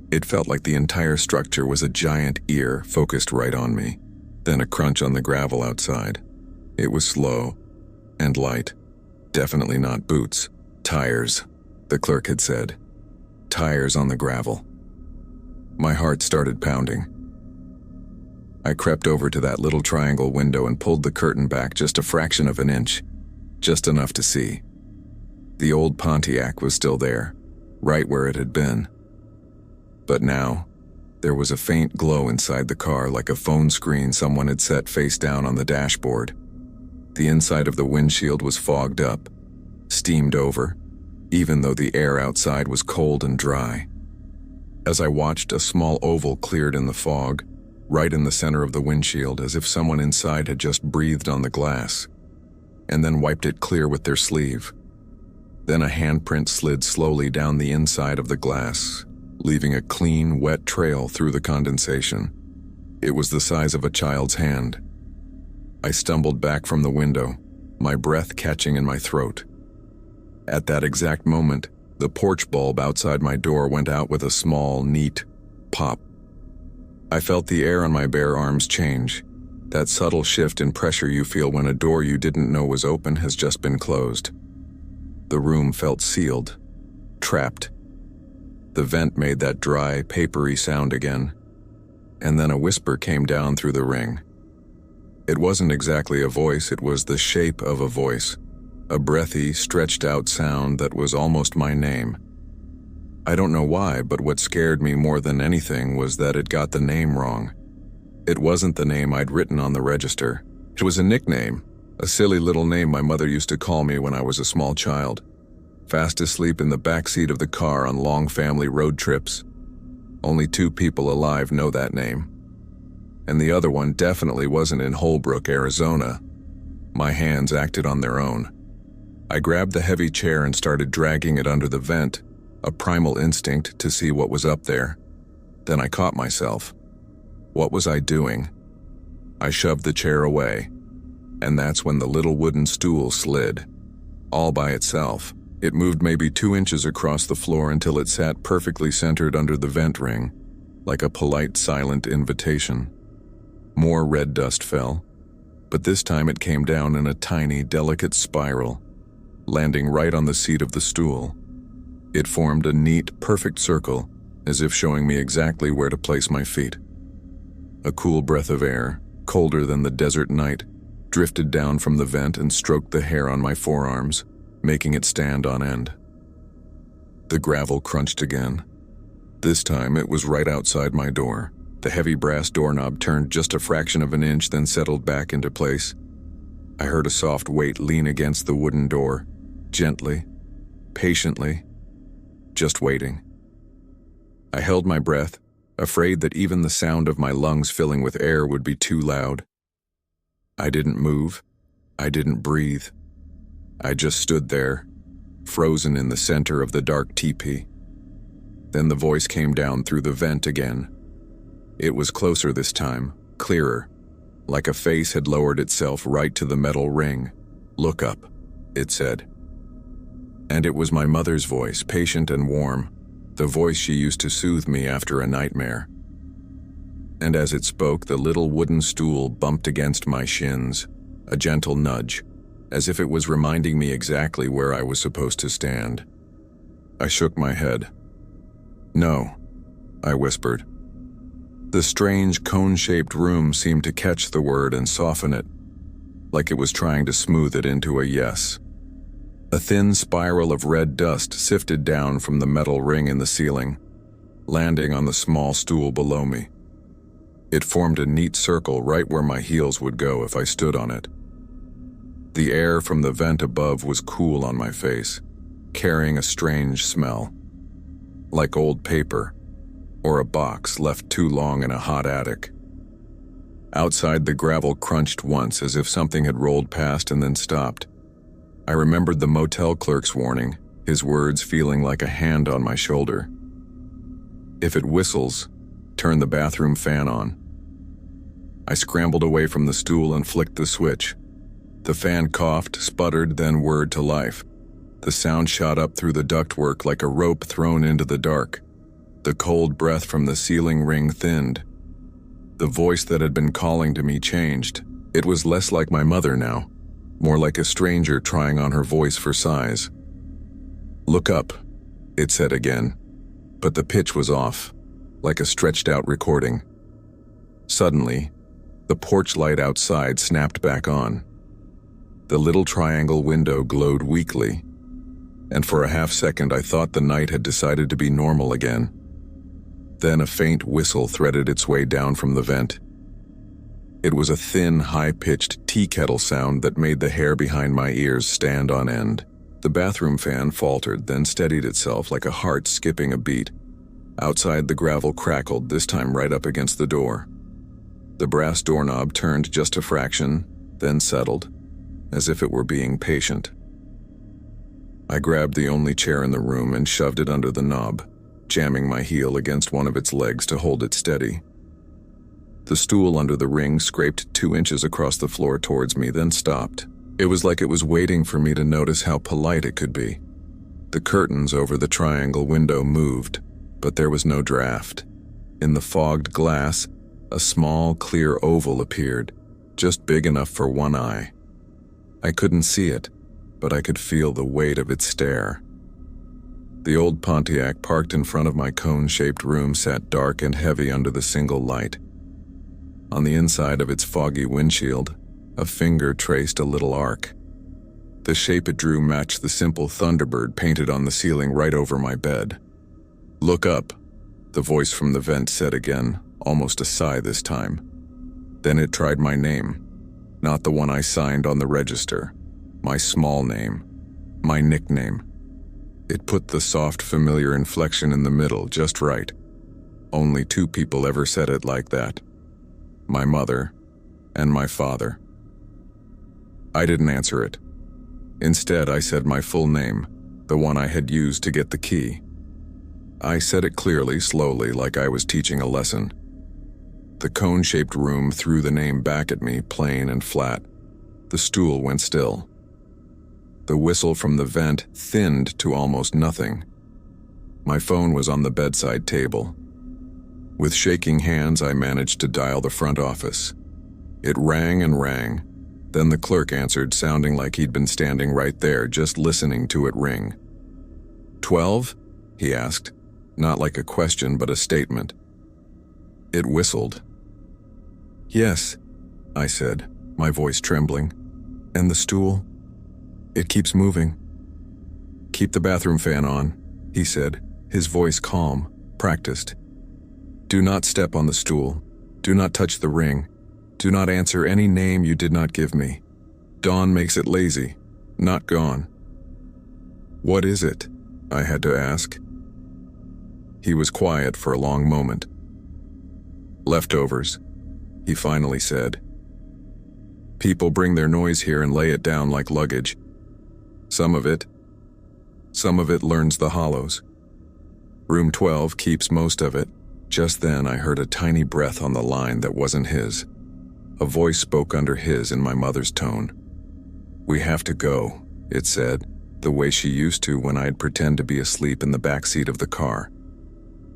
It felt like the entire structure was a giant ear focused right on me. Then a crunch on the gravel outside. It was slow and light. Definitely not boots. Tires, the clerk had said. Tires on the gravel. My heart started pounding. I crept over to that little triangle window and pulled the curtain back just a fraction of an inch, just enough to see. The old Pontiac was still there, right where it had been. But now, there was a faint glow inside the car, like a phone screen someone had set face down on the dashboard. The inside of the windshield was fogged up, steamed over, even though the air outside was cold and dry. As I watched, a small oval cleared in the fog, right in the center of the windshield, as if someone inside had just breathed on the glass, and then wiped it clear with their sleeve. Then a handprint slid slowly down the inside of the glass, leaving a clean, wet trail through the condensation. It was the size of a child's hand. I stumbled back from the window, my breath catching in my throat. At that exact moment, the porch bulb outside my door went out with a small, neat pop. I felt the air on my bare arms change, that subtle shift in pressure you feel when a door you didn't know was open has just been closed. The room felt sealed, trapped. The vent made that dry, papery sound again, and then a whisper came down through the ring. It wasn't exactly a voice, it was the shape of a voice, a breathy, stretched-out sound that was almost my name. I don't know why, but what scared me more than anything was that it got the name wrong. It wasn't the name I'd written on the register. It was a nickname, a silly little name my mother used to call me when I was a small child. Fast asleep in the backseat of the car on long family road trips. Only 2 people alive know that name. And the other one definitely wasn't in Holbrook, Arizona. My hands acted on their own. I grabbed the heavy chair and started dragging it under the vent, a primal instinct to see what was up there. Then I caught myself. What was I doing? I shoved the chair away, and that's when the little wooden stool slid, all by itself. It moved maybe 2 inches across the floor until it sat perfectly centered under the vent ring, like a polite, silent invitation. More red dust fell, but this time it came down in a tiny, delicate spiral, landing right on the seat of the stool. It formed a neat, perfect circle, as if showing me exactly where to place my feet. A cool breath of air, colder than the desert night, drifted down from the vent and stroked the hair on my forearms, making it stand on end. The gravel crunched again. This time it was right outside my door, The heavy brass doorknob turned just a fraction of an inch, then settled back into place. I heard a soft weight lean against the wooden door, gently, patiently, just waiting. I held my breath, afraid that even the sound of my lungs filling with air would be too loud. I didn't move. I didn't breathe. I just stood there, frozen in the center of the dark teepee. Then the voice came down through the vent again. It was closer this time, clearer, like a face had lowered itself right to the metal ring. "Look up," it said. And it was my mother's voice, patient and warm, the voice she used to soothe me after a nightmare. And as it spoke, the little wooden stool bumped against my shins, a gentle nudge, as if it was reminding me exactly where I was supposed to stand. I shook my head. "No," I whispered. The strange cone-shaped room seemed to catch the word and soften it, like it was trying to smooth it into a yes. A thin spiral of red dust sifted down from the metal ring in the ceiling, landing on the small stool below me. It formed a neat circle right where my heels would go if I stood on it. The air from the vent above was cool on my face, carrying a strange smell, like old paper, or a box left too long in a hot attic. Outside, the gravel crunched once as if something had rolled past and then stopped. I remembered the motel clerk's warning, his words feeling like a hand on my shoulder. "If it whistles, turn the bathroom fan on." I scrambled away from the stool and flicked the switch. The fan coughed, sputtered, then whirred to life. The sound shot up through the ductwork like a rope thrown into the dark. The cold breath from the ceiling ring thinned. The voice that had been calling to me changed. It was less like my mother now, more like a stranger trying on her voice for size. "Look up," it said again, but the pitch was off, like a stretched-out recording. Suddenly, the porch light outside snapped back on. The little triangle window glowed weakly, and for a half-second I thought the night had decided to be normal again. Then a faint whistle threaded its way down from the vent. It was a thin, high-pitched tea kettle sound that made the hair behind my ears stand on end. The bathroom fan faltered, then steadied itself like a heart skipping a beat. Outside, the gravel crackled, this time right up against the door. The brass doorknob turned just a fraction, then settled, as if it were being patient. I grabbed the only chair in the room and shoved it under the knob, jamming my heel against one of its legs to hold it steady. The stool under the ring scraped 2 inches across the floor towards me, then stopped. It was like it was waiting for me to notice how polite it could be. The curtains over the triangle window moved, but there was no draft. In the fogged glass, a small, clear oval appeared, just big enough for one eye. I couldn't see it, but I could feel the weight of its stare. The old Pontiac parked in front of my cone-shaped room sat dark and heavy under the single light. On the inside of its foggy windshield, a finger traced a little arc. The shape it drew matched the simple Thunderbird painted on the ceiling right over my bed. "Look up," the voice from the vent said again, almost a sigh this time. Then it tried my name, not the one I signed on the register, my small name, my nickname. It put the soft, familiar inflection in the middle just right. Only 2 people ever said it like that. My mother and my father. I didn't answer it. Instead, I said my full name, the one I had used to get the key. I said it clearly, slowly, like I was teaching a lesson. The cone-shaped room threw the name back at me, plain and flat. The stool went still. The whistle from the vent thinned to almost nothing. My phone was on the bedside table. With shaking hands, I managed to dial the front office. It rang and rang. Then the clerk answered, sounding like he'd been standing right there, just listening to it ring. 12? He asked, not like a question but a statement. It whistled. Yes, I said, my voice trembling. And the stool? It keeps moving. Keep the bathroom fan on, he said, his voice calm, practiced. Do not step on the stool. Do not touch the ring. Do not answer any name you did not give me. Dawn makes it lazy, not gone. What is it? I had to ask. He was quiet for a long moment. Leftovers, he finally said. People bring their noise here and lay it down like luggage. Some of it learns the hollows. Room 12 keeps most of it. Just then I heard a tiny breath on the line that wasn't his. A voice spoke under his in my mother's tone. We have to go, it said, the way she used to when I'd pretend to be asleep in the back seat of the car.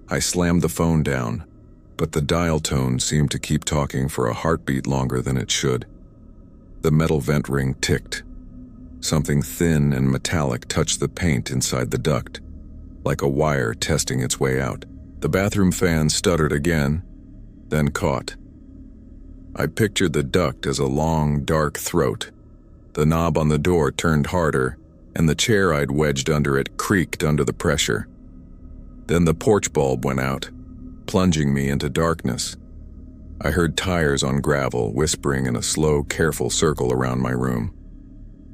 I slammed the phone down, but the dial tone seemed to keep talking for a heartbeat longer than it should. The metal vent ring ticked. Something thin and metallic touched the paint inside the duct, like a wire testing its way out. The bathroom fan stuttered again, then caught. I pictured the duct as a long, dark throat. The knob on the door turned harder, and the chair I'd wedged under it creaked under the pressure. Then the porch bulb went out, plunging me into darkness. I heard tires on gravel whispering in a slow, careful circle around my room.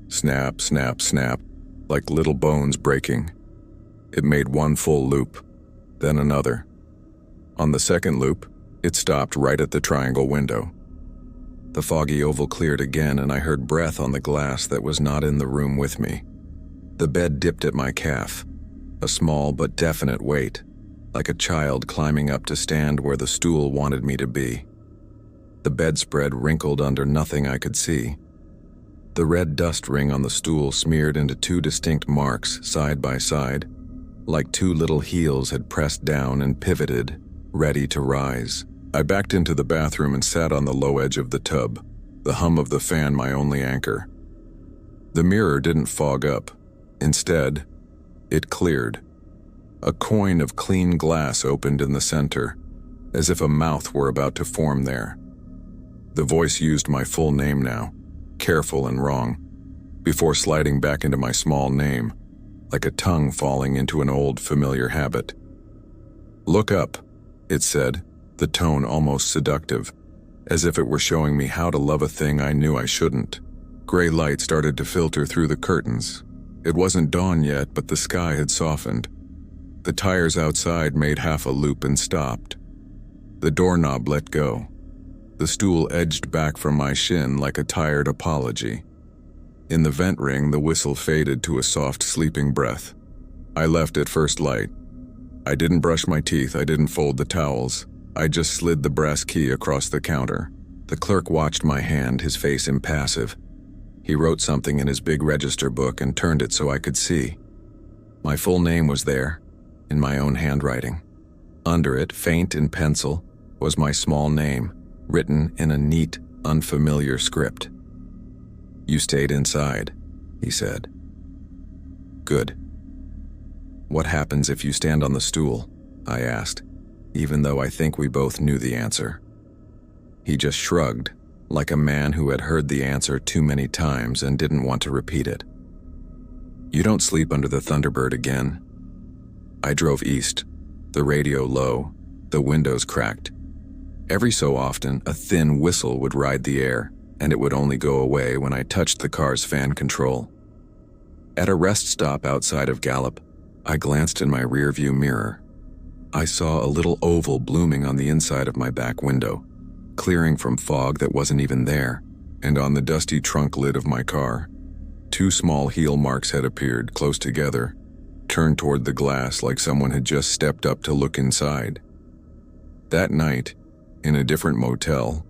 Snap, snap, snap, like little bones breaking. It made one full loop, then another. On the second loop, it stopped right at the triangle window. The foggy oval cleared again, and I heard breath on the glass that was not in the room with me. The bed dipped at my calf, a small but definite weight, like a child climbing up to stand where the stool wanted me to be. The bedspread wrinkled under nothing I could see. The red dust ring on the stool smeared into two distinct marks side by side, like two little heels had pressed down and pivoted, ready to rise. I backed into the bathroom and sat on the low edge of the tub, the hum of the fan my only anchor. The mirror didn't fog up. Instead, it cleared. A coin of clean glass opened in the center, as if a mouth were about to form there. The voice used my full name now, careful and wrong, before sliding back into my small name, like a tongue falling into an old familiar habit. Look up, it said, the tone almost seductive, as if it were showing me how to love a thing I knew I shouldn't. Gray light started to filter through the curtains. It wasn't dawn yet, but the sky had softened. The tires outside made half a loop and stopped. The doorknob let go. The stool edged back from my shin like a tired apology. In the vent ring, the whistle faded to a soft, sleeping breath. I left at first light. I didn't brush my teeth, I didn't fold the towels. I just slid the brass key across the counter. The clerk watched my hand, his face impassive. He wrote something in his big register book and turned it so I could see. My full name was there, in my own handwriting. Under it, faint in pencil, was my small name, written in a neat, unfamiliar script. You stayed inside, he said. Good. What happens if you stand on the stool? I asked, even though I think we both knew the answer. He just shrugged, like a man who had heard the answer too many times and didn't want to repeat it. You don't sleep under the Thunderbird again. I drove east, the radio low, the windows cracked. Every so often, a thin whistle would ride the air, and it would only go away when I touched the car's fan control. At a rest stop outside of Gallup, I glanced in my rearview mirror. I saw a little oval blooming on the inside of my back window, clearing from fog that wasn't even there, and on the dusty trunk lid of my car, two small heel marks had appeared close together, turned toward the glass like someone had just stepped up to look inside. That night, in a different motel,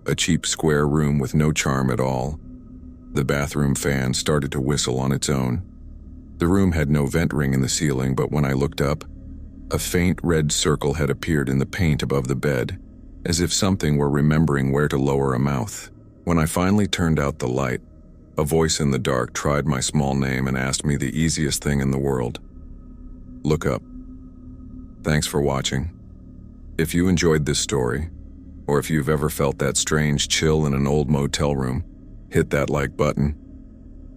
a cheap square room with no charm at all, the bathroom fan started to whistle on its own. The room had no vent ring in the ceiling, but when I looked up, a faint red circle had appeared in the paint above the bed, as if something were remembering where to lower a mouth. When I finally turned out the light, a voice in the dark tried my small name and asked me the easiest thing in the world. Look up. Thanks for watching. If you enjoyed this story, or if you've ever felt that strange chill in an old motel room, hit that like button.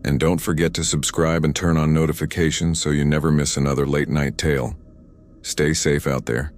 And don't forget to subscribe and turn on notifications so you never miss another late night tale. Stay safe out there.